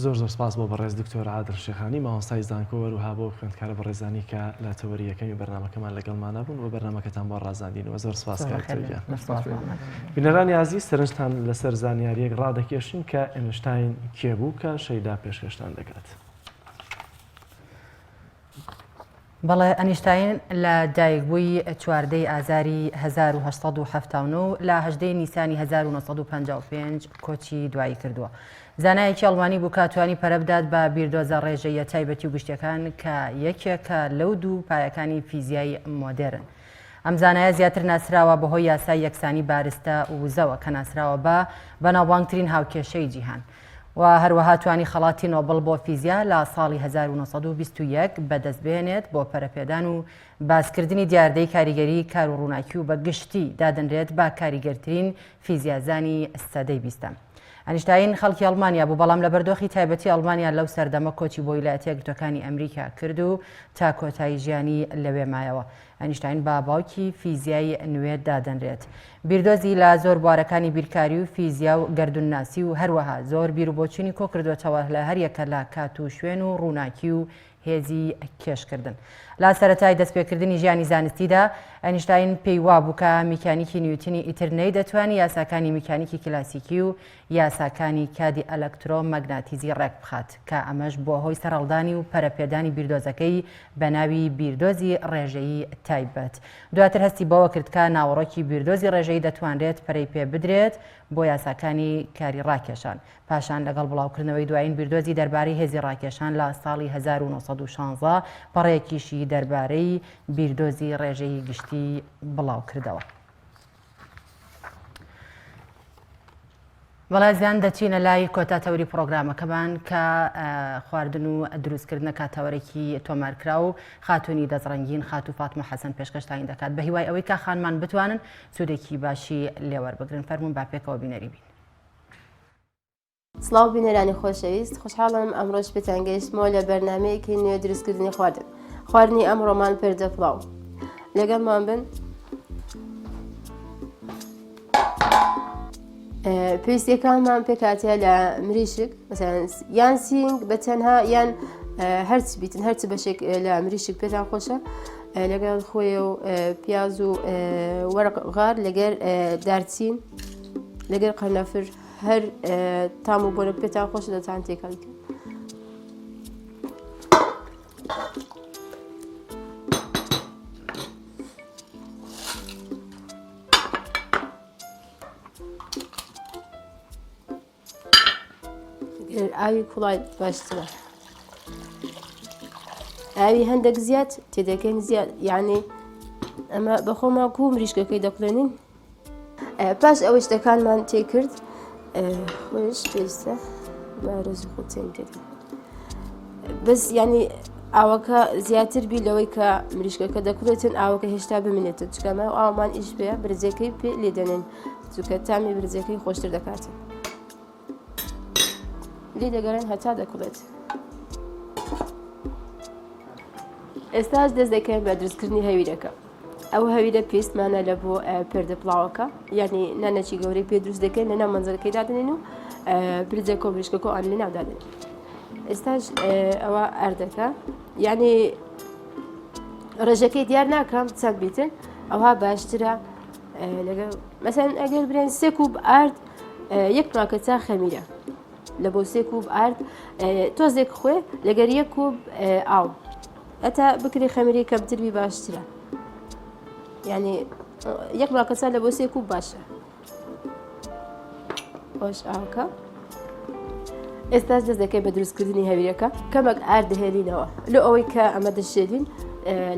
زۆر سپاس بۆ بەڕێز دکتۆر عادل شێخانی مامۆستای زانکۆ وەروها بۆ خوێندکارە بەڕێزانی کە لە تەوەری یەکەمی بەرنامەکەمان لەگەڵمانە بوون و بەرنامەکەتان بۆ ڕازاندینەوە زۆر سپاس کاکتۆریان بینەرانی عزیز سەرنجتان لەسەر زانیاریەک ڕادەکێشین کە ئێنشتاین کێ بوو کە شەیدا پێشکەشتان دەکات. بەڵێ ئەنیشتاین لە دایکبووی 14 ئازاری 1970 لە 18 نیسانی 1955 کۆچی دوایی کردووە. زانایەکی ئەڵمانی بوو کاتوانی پەرە بدات بە بیردۆزە ڕێژەیە تایبەتی و گشتەکان کە یەکێکە لەو دوو پایەکانی فیزیایی مۆدێرن. ئەم زانایە زیاتر ناسراوە بەهۆی یاسای یەکسانی بارستە وزەوە کە ناسراوە بە بەناوبانگترین هاوکێشەی جیهان و هەروەها توانی خەڵاتی نۆبڵ بۆ فیزیا لە ساڵی 1921 بەدەستبێنێت بۆ پەرەپێدان و باسکردنی دیاردەی کاریگەری کار و ڕووناکی و بە گشتی دادەنرێت با کاریگەرترین فیزیازانی سەدەی بیستە. ئەنیشتاین خەڵکی ئەڵمانیا بوو بەڵام لە بەردۆخی تایبەتی ئەڵمانیا لەو سەردەمە کۆچی بۆ ویلایەتە یەکگرتووەکانی ئەمریکا کرد و تا کۆتایی ژیانی لەوێ مایەوە. ئەنیشتاین با باوکی فیزیایی نوێ دادەنرێت. بیردۆزی لە زۆر بوارەکانی بیرکاری و فیزیا و گەردونناسی و هەروەها زۆر بیر و بۆچوونی کۆ کردوێتەوە لە هەریەکە لە کات و شوێن و ڕووناکی و هێزی کێشکردن. لا سەرەتای دەستپێکردنی ژیانی زانستیدا ئەنیشتاین پێی وابوو کە میکانیکی نیوتنی ئیتر نەیدەتوانی یاساکانی میکانیکی کلاسیکی و یاساکانی کادی ئەلەکترۆمەگناتیزی ڕێک بخات کە ئەمەش بۆ هۆی سەرهەڵدانی و پەرەپێدانی بیردۆزەکەی بە ناوی بیردۆزی ڕێژەیی تایبەت. دواتر هەستی بەوە کرد کە ناوەڕۆکی بیردۆزی ڕێژەی دەتوانرێت پەرەی پێ بدرێت بۆ یاساکانی کاری ڕاکێشان. پاشان لەگەڵ بڵاوکردنەوەی دوایین بیردۆزی دەربارەی هێزی ڕاکێشان لە ساڵی 1916 پەڕەیەکیشی دەربارەی بیردۆزی ڕێژەی گشتی بڵاو کردەوە. بەڵازیان دەچینە لای کۆتا تەوری پرۆگرامەکەمان کە خواردن و دروستکردنە کاتەوەرێکی تۆمارکرا و خاتوونی دەزڕەنگین خات و فاتمە حەسەن پێشکەشتان دەکات بە هیوای ئەوەی کا خانمان بتوانن سوودێکی باشی لێوەربگرن. فەرمون با پێکەوە بینەری بین. سڵاو بینەرانی خۆشەویست، خۆشحاڵم ئەمڕۆژ پێتان گەیشتمەوە لە بەرنامەیەکی نوێ دروستکردنی خواردنی ئەمڕۆمان پردە پڵاو. لەگەڵمان بن. پێویستیەکانمان پێکاتیا لە مریشک مەسەڵەن یان سینگ بە تەنها یان هەرچ بیتن هەرچ بەشێک لە مریشک پێتان خۆشە لەگەڵ خۆی و پیاز و وەرق غار لەگەر دارچین لەگەر قەرنەفر هەر تام و بۆرە پێتان خۆشە دەتان تێکەڵ کرد. ئاوی کوڵای باشترە. ئاوی هەندێک زیاد تێدەکەین زیاد یعنی ئەمە بەخۆمان کو مریشکەکەی دەقڵێنین. پاش ئەوەی شتەکانمان تێ کرد خۆش پێویستە بارەز و خۆچین تێدا بەس یعنی ئاوەکە زیاتر بی لەوەی کە مریشکەکە دەکڵێتن ئاوەکە هێشتا بمێنێتە چکەمە ئاومان ئیش بێ برزەکەی پێ لێ دەنێن چونکە تامی برزەکەی خۆشتر دەکاتن. لێ دەگەڕێن هەتا دەکڵێت. ئێستاش دەست دەکەین بە دروستکردنی هەویرەکە. ئەو هەویرە پێستمانە لە بۆ پردە پڵاوەکە یعنی نانەچی گەورەی پێ دروست دەکەین لە ناو مەنزەرەکەی دادنێن و برجەکە و مریشکەکە ئەوان لێ ناو دادنێن. ئێستاش ئەوە ئەردەکە یعنی ڕێژەکەی دیار ناکەم چەند بیتن ئەوها باشترە لەگەڵ مەسەڵەن ئەگەر برێن 3 کوب ئارد 1 ماکەچا خەمیرە لە بۆ 3 کوب ئارد تۆزێک خوێ لەگەر 1 کوب ئاو ئەتا بکری خەمیری کەمتربی باشترە یعنی 1 ماکەچا لە بۆ 3 کوب باشە. خۆش ئاوکە ئێستاش دەست دەکەی بە دروستکردنی هەویرەکە کەمێک ئارد دەهێنینەوە لە ئەوەی کە ئەمە دەشێلین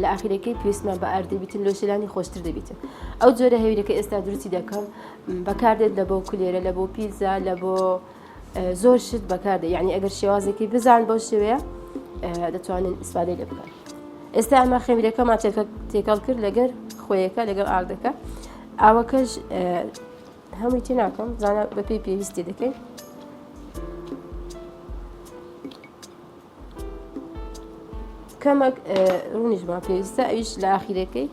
لە ئاخیرەکەی پێویستمان بە ئارد دەبیتن لۆشلانی خۆشتر دەبیتن. ئەو جۆرە هەویرەکە ئێستا دروستی دەکەم بەکاردێت لە بۆ کولێرە لە بۆ پیتزا لە بۆ زۆر شت بەکاردێ یعنی ئەگەر شێوازێکی بزان بۆ شێوەیە دەتوانین ئیسپادەی لێ بکەن. ئێستا ئەمە خەمیرەکەمان تێکەڵ کرد لەگەر خۆیەکە لەگەڵ ئاردەکە ئاوەکەش هەمووی تێ ناکەم زانە بە پێی پێویستی دەکەین. کەمێک ڕوونیشمان پێویستە ئەویش لە ئاخیرەکەی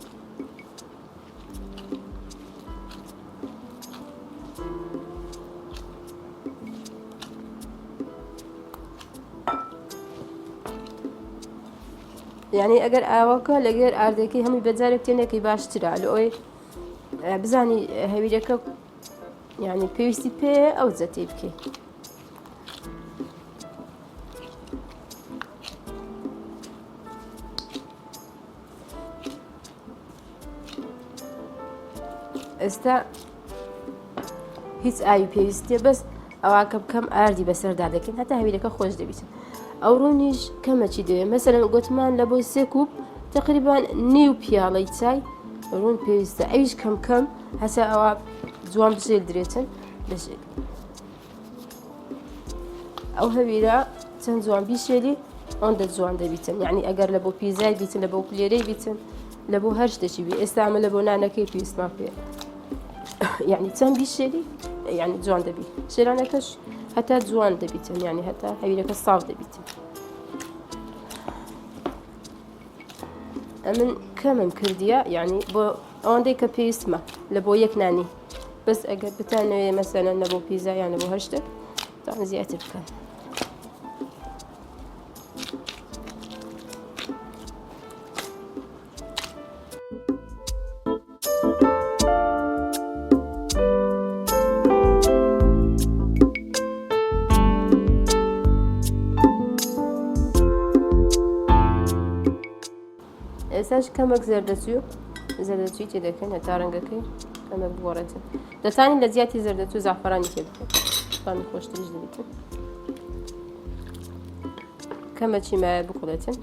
یعنی ئەگەر ئاوەکە لەگەر ئاردەکەی هەمووی بەجارێک تێنەکەی باشترە لە ئەوەی بزانی هەویرەکە یعنی پێویستی پێ ئەو جەتێ بکەیت. ئێستا هیچ ئاوی پێویستیە بەس ئەوواکە بکەم ئاردی بەسەردا دەکەین هەتا هەویرەکە خۆش دەبیتن. ئەو ڕوونیش کەمەچی دەوێت مەسەرەن گوتمان لە بۆ 3 کوب تقریبان نیو پیاڵەی چای ڕوون پێویستە ئەویش کەم کەم هەسا ئەوە جوان بژێل درێتن بەشێک. ئەو هەویرە چەند جوان بیشێلی ئەوەندە جوان دەبیتن یعنی ئەگەر لە بۆ پیزای بیتن لە بۆ کولێرەی بیتن لە بۆ هەر شتێکی بێ ئێستا ئەمە لە بۆ نانەکەی پێویستمان پێ یعنی چەند بیشێلی یعنی جوان دەبی شێرانەکەش هەتا جوان دەبیتن یعنی هەتا هەویرەکە ساڵ دەبیتن. ئەمن کەمم کردیە یعنی بۆ ئەوەندەی کە پێویستمە لە بۆ 1 نانی بەس ئەگەر بتانەوێ مەسەلەن لە بۆ پیزا یان لە بۆ هەر شتێک تان زیاتر بکەن. ئێستاش کەمێک زەردەچووی تێ دەکەین هەتا ڕەنگەکەی کەمێک بگۆڕێتن دەتوانین لە زیاتی زەردەچوو زعفرانی تێ بکەین توانی خۆشتریش دەبێتن کەمەکی مایە بکوڵێتن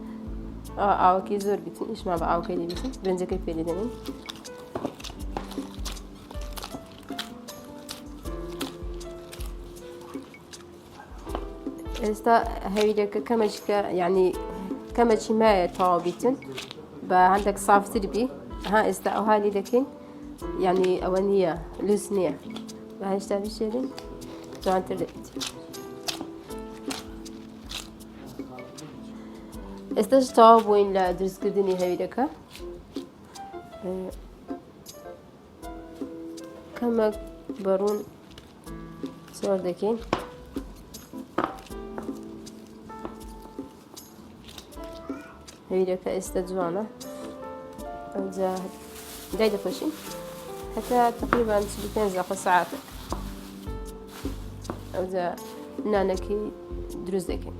ئاوەکەی زۆر بیتن ئیشمان بە ئاوکەی دەبێتن برنجەکەی پێ دەدەنین ئێستا هەویرەکە کەمەچکە یعنی کەمەکی مایە تەواو بیتن بە هەندێک سافتر بی ئێستا ئەو هالی دەکەین یعنی ئەوە نییە لوس نییە بە هێشتا بشێرین جوانتر دەبێت ئێستاش تەواو بووین لە دروستکردنی هەویرەکە کەمێک بەڕوون زۆر دەکەین هەویرەکە ئێستا جوانە ئەوجا دای دەپۆشین هەتا تقریبا 45 دقیقە ساعاتێک ئەوجا نانەکەی دروست دەکەین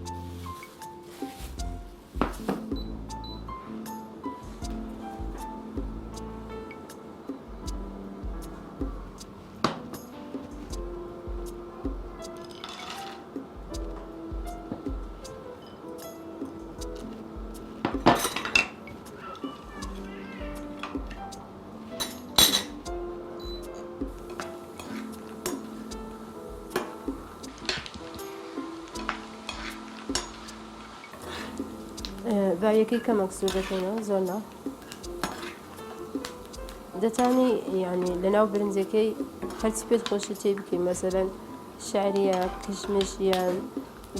باویەکەی کەمێک سوور دەکەینەوە زۆر نا دەتانی یعنی لەناو برنجەکەی هەرچی پێت خۆشی تێ بکەین مەسەلەن شعریە کشمش یان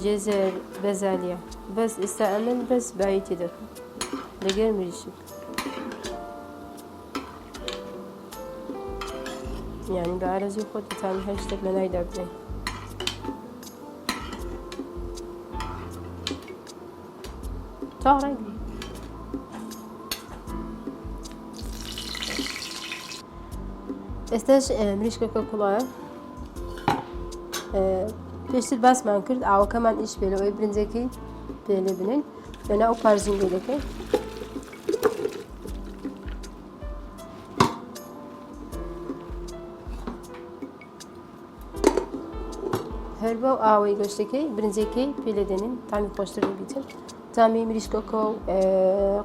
جێزەر بەزالیە بەس ئێستا ئەمن بەس باوی تێ دەکەم لەگەر مریشک یعنی بە ئارەزوی خۆت دەتانی هەر شتێک لە نایدا بڵێن تا ڕێگی ئێستاش مریشکەکە کوڵایە پێشتر باسمان کرد ئاوەکەمان ئیش پێ لەوەی برنجەکەی پێ لێ بنین لەناو پارژین لێ دەکەین هەر بەو ئاوەی گۆشتەکەی برنجەکەی پێ لێ دێنین تامی خۆشتر دەبیتن تامی مریشکەکە و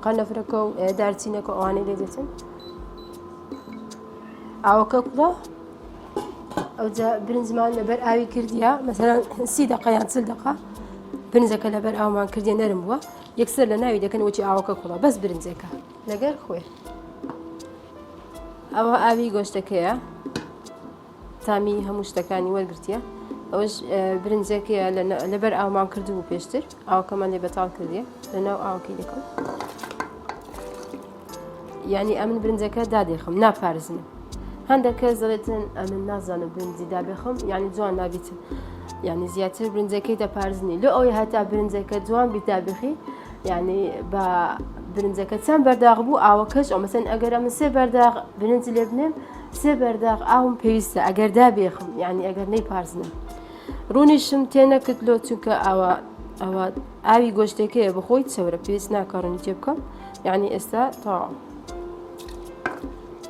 قەرنەفرەکە و دارچینەکە ئەوانەی لێ دێتن ئاوەکە کوڵە ئەوجا برنجمان لەبەر ئاوی کردیە مەسەلەن 30 دقە یان 40 دقە برنجەکە لەبەر ئاومان کردیە نەرم بووە یەکسەر لە ناوی دەکەن وەچی ئاوەکە کوڵە بەس برنجەکە لەگەر خۆی ئەوە ئاوی گۆشتەکەیە تامی هەموو شتەکانی وەرگرتیە ئەوش برنجەکەیە لەبەر ئاومان کردبوو پێشتر ئاوەکەمان لێ بەتاڵ کردیە لەناو ئاوەکەی دەکەم یعنی ئەمن برنجەکە دادێخم ناپارێزنم هەندێک کەس دەڵێتن ئەمن نازانم برنجی دابێخم یعنی جوان نابیتن یعنی زیاتر برنجەکەی دەپارێزنی لە ئەوەی هەتا برنجەکە جوان بیت دابێخی یعنی بە برنجەکە چەند بەرداغ بوو ئاوەکەش ئەو مەسەن ئەگەر ئەمن 3 بەرداغ برنج لێ بنێم 3 بەرداغ ئاوم پێویستە ئەگەر دابێخم یعنی ئەگەر نەیپارێزنم ڕوونیشم تێ نەکردلۆ چونکە ئەوە ئاوی گۆشتەکەیە بخۆی چەورە پێویست ناکە ڕوونی تێ بکەم یعنی ئێستا تەواو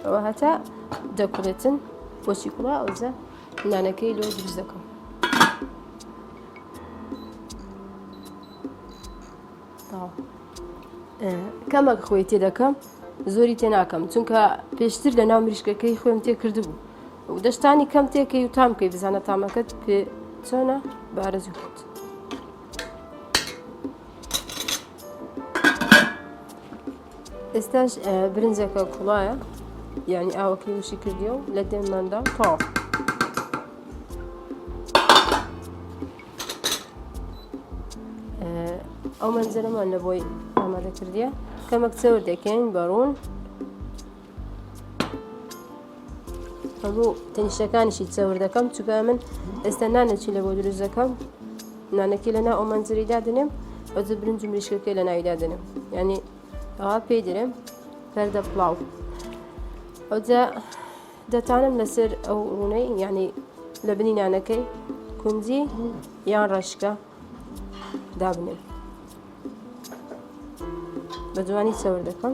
ئەوە هەتا دەکوڵێتن بۆچی کوڵا ئەوزە نانەکەی لۆ دروست دەکەم کەمێک خۆی تێ دەکەم زۆری تێ ناکەم چونکە پێشتر لە ناو مریشکەکەی خۆم تێ کردبوو و دەشتانی کەم تێکەی و تام بکەی بزانە تامەکەت پێ چۆنە بە ئارەزوی خۆت ئێستاش برنجەکە کوڵایە یعنی ئاوەکەی وشی کردیە و لە دێماندا تاو ئەو مەنجەرەمان لە بۆی ئامادە کردیە کەمێک چەور دەکەین بەڕوون هەموو تەنیشتەکانیشی چەور دەکەم چونکە من ئێستا نانەچی لە بۆ دروست دەکەم نانەکەی لەناو ئەو مەنجەریدا دەنێم ئەوجا برنج و مریشکەکەی لە ناویدا دەنێم یعنی ئەوە پێی دەرێم پەردە پڵاو ئەوجا دەتانم لەسەر ئەو ڕوونەی یعنی لە بنی نانەکەی کونجی یان ڕەشکە دابنێم بە جوانی چەور دەکەم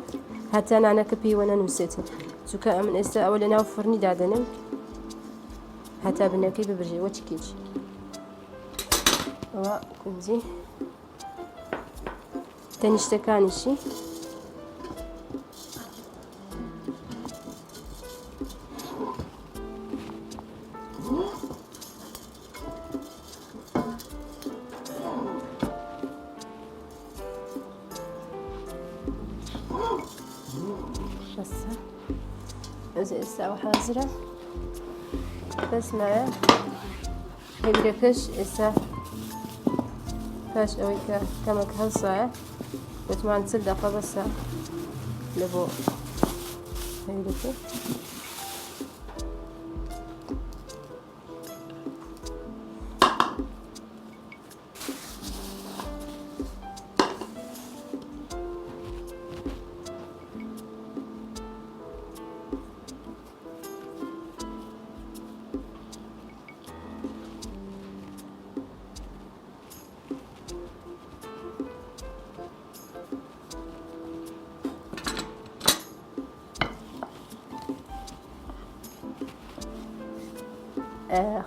هەتا نانەکە پێیوە نەنووسێتن چونکە ئەمن ئێستا ئەوە لە ناو فڕنی دادەنم هەتا بنەکەی ببژێ وەچی کێچ ئەوە کونجی تەنیشتەکانیشی ئێستا حازرە بەس مایە هەیرەکەش ئێستا پاش ئەوەی کە کەمێک هەڵسایە وتمان 40 دقە بەسە لە بۆ هەیرەکە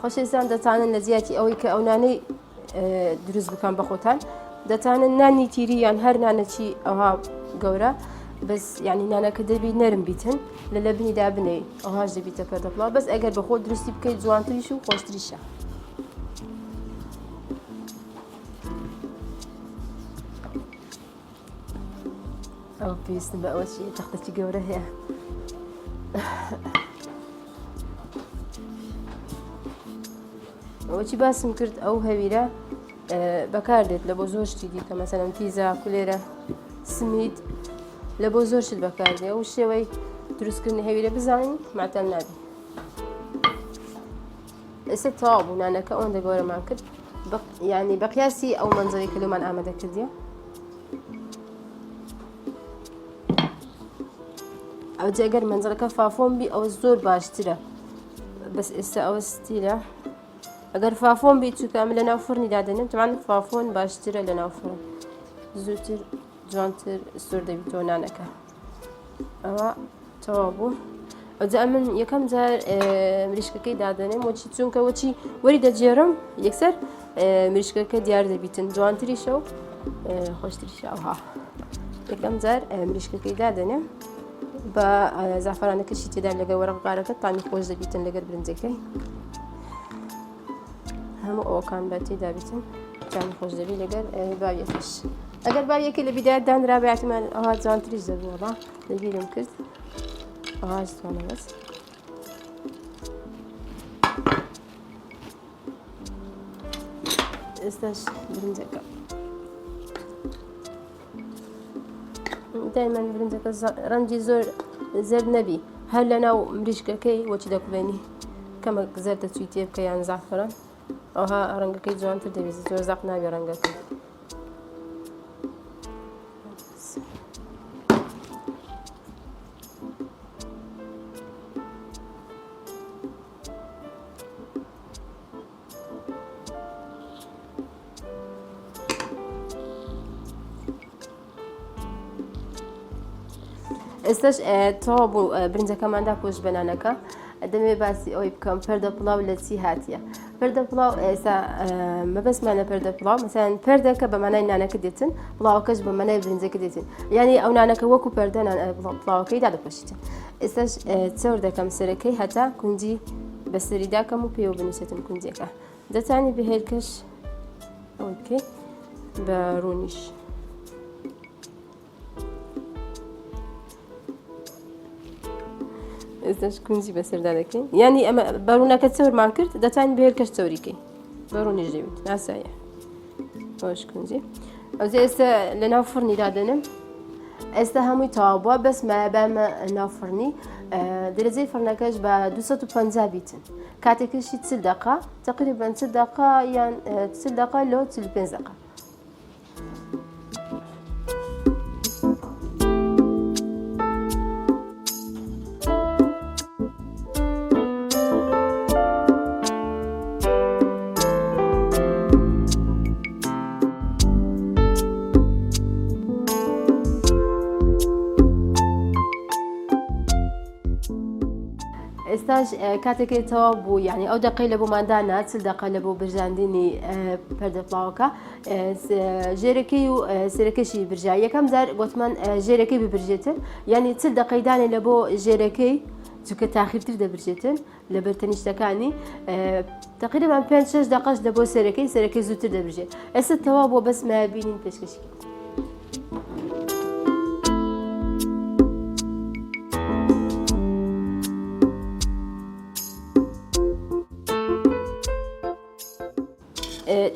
خۆشەویستان دەتوانن لە زیاتی ئەوەی کە ئەو نانەی دروست بکەن بە خۆتان دەتوانن نانی تیری یان هەر نانەچی ئەوها گەورە بەس ینی نانەکە دەبی نەرم بیتن لە بنیدا بنێ ئەوهاش دەبیتە پەردەپڵاو بەس ئەگەر بە خۆ دروستی بکەیت جوانتریش و خۆشتریشە ئەو پێویستم بە ئەوەشی تەختەی گەورە هەیە ئەوەی باسم کرد ئەو هەویرە بەکاردێت لە بۆ زۆر شتی دیکە مەسەلەن پیزا کولێرە سمید لە بۆ زۆر شت بەکاردێ ئەو شێوەی دروستکردنی هەویرە بزانین ماتەم نابی ئێستا تەواو بوو نانەکە ئەوەندە گەورەمان کرد ینی بە قیاسی ئەو مەنزەرەی کە لێمان ئامادە کردیە ئەو جێگەر مەنزەرەکە فافۆن بی ئەوە زۆر باشترە بەس ئێستا ئەوە ستیلە ئەگەر فافۆن بیت چونکە ئەمە لە ناو فڕنی دادەنێت تەمان فافۆن باشترە لە ناو فڕن زووتر جوانتر سۆر دەبیتەوە نانەکە ئەوە تەواو بوو ئەوجا من یەکەم جار مریشکەکەی دادەنێم وەچی چونکە وەچی وەری دەجێڕم یەکسەر مریشکەکە دیار دەبیتن جوانتریشە و خۆشتریشە ئەوها یەکەم جار مریشکەکەی دادەنێم بە زعفرانەکەشی تێدا لەگەڵ وەرەقارەکە تامی خۆش دەبیتن لەگەر برنجەکەی هەموو ئەوەکان بە تێدا بیتن جانی خۆش دەبی لەگەر باویەکەش ئەگەر باویەکە لە بیدایەت دانرا بە احتیمال ئەوها جوانتریش دەبوو وەڵا لەبیرم کرد ئەوهاش توانە بەس ئێستاش برنجەکە دایمان برنجەکە ڕەنگی زۆر زەرد نەبی هەر لە ناو مریشکەکەی وەچی دەکوێنی کەمێک زەرد دەچوی تێ بکە یان زعفران ئەوها ڕەنگەکەی جوانتر دەبێت زۆر زەق نابێ ڕەنگەکەی ئێستاش تەواو بوو برنجەکەماندا پۆش بەنانەکە دەمێ باسی ئەوەی بکەم پەردە پڵاو لە چی هاتیە پەردە پڵاو ئێستا مەبەستمانە پەردە پڵاو مەسەڵەن پەردەکە بە مانای نانەکە دێتن پڵاوەکەش بە مانای برنجەکە دێتن یعنی ئەو نانەکە وەکو پەردە پڵاوەکەی دادەپۆشیتن ئێستاش چەور دەکەم سەرەکەی هەتا کونجی بەسەری داکەم و پێوە بنووسێتن کونجەکە دەتانی بەهێرکەش ئەوەی بکەیت بە ڕوونیش ئێستاش کونجی بەسەردا دەکەین ینی ئەمە بەڕوونەکە چەورمان کرد دەتوانین بەهێرکەش چەوریکەی بەڕوونیش دەوێت ناسایە بەش کونجی ئەوجا ئێستا لە ناو فڕنی دادەنم ئێستا هەمووی تەواو بووە بەس مایەبامە ناو فڕنی دەرەجەی فڕنەکەش بە 250 بیتن کاتێکەشی 40 دقە تقریبا 40 دقە یان 40 دقە لۆ 45 دقە ئێستاش کاتێکی تەواو بوو یعنی ئەو دقەی لە بۆماندانا 40 دقە لە بۆ برژاندنی پەردە پڵاوەکە ژێرەکەی و سێرەکەشی برژا یەکەم جار گوتمان ژێرەکەی ببرژێتن یعنی 40 دقەی دانێ لە بۆ ژێرەکەی چونکە تاخیرتر دەبرژێتن لە بەرتەنیشتەکانی تقریبا 5-6 دقەش لە بۆ سێرەکەی زووتر دەبرژێت ئێستا تەواو بۆ بەس مابینین پێشکەشی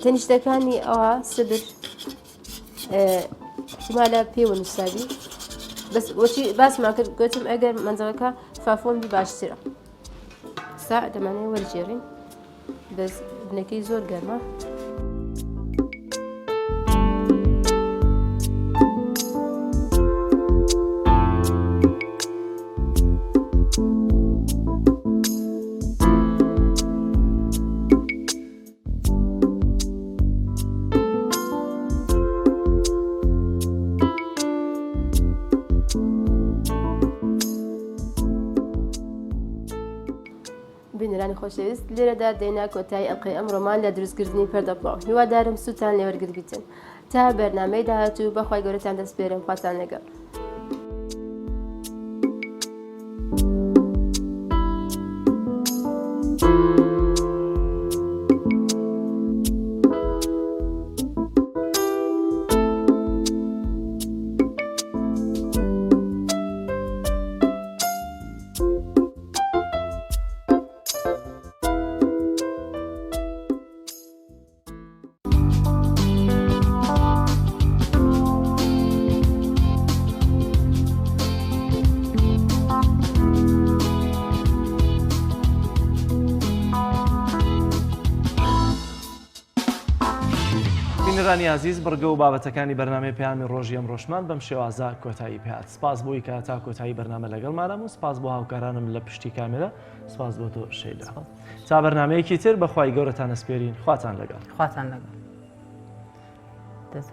تەنیشتەکانی ئەوە سبر احتیمالە پێوە نووسابی بەس وەچی باسمان کرد گوتم ئەگەر مەنزەڵەکە فافۆنبی باشترە سا دەمانەیە وەرجێڕین بەس بنەکەی زۆر گەرمە بینەرانی خۆشەویست لێرەدا دێنا کۆتایی ئەڵقەی ئەمڕۆمان لە دروستکردنی پەردە پڵاو هیوادارم سووتان لێوەرگرت بیتن تا بەرنامەی داهاتوو بەخوای گەورەتان دەسپێرم خواتان لەگەڵ بینەرانی عزیز بڕگە و بابەتەکانی بەرنامەی پەیامی ڕۆژی ئەم ڕۆژمان بەم شێوازە کۆتایی پێهات سپاس بۆی کە تا کۆتایی بەرنامە لەگەڵمانم و سپاس بۆ هاوکارانم لە پشتی کامێرە سپاس بۆ تۆ شەیدا تا بەرنامەیەکی تر بەخوای گەورەتان ئەسپێرین خواتان لەگەڵ خواتان لەگەڵ دەست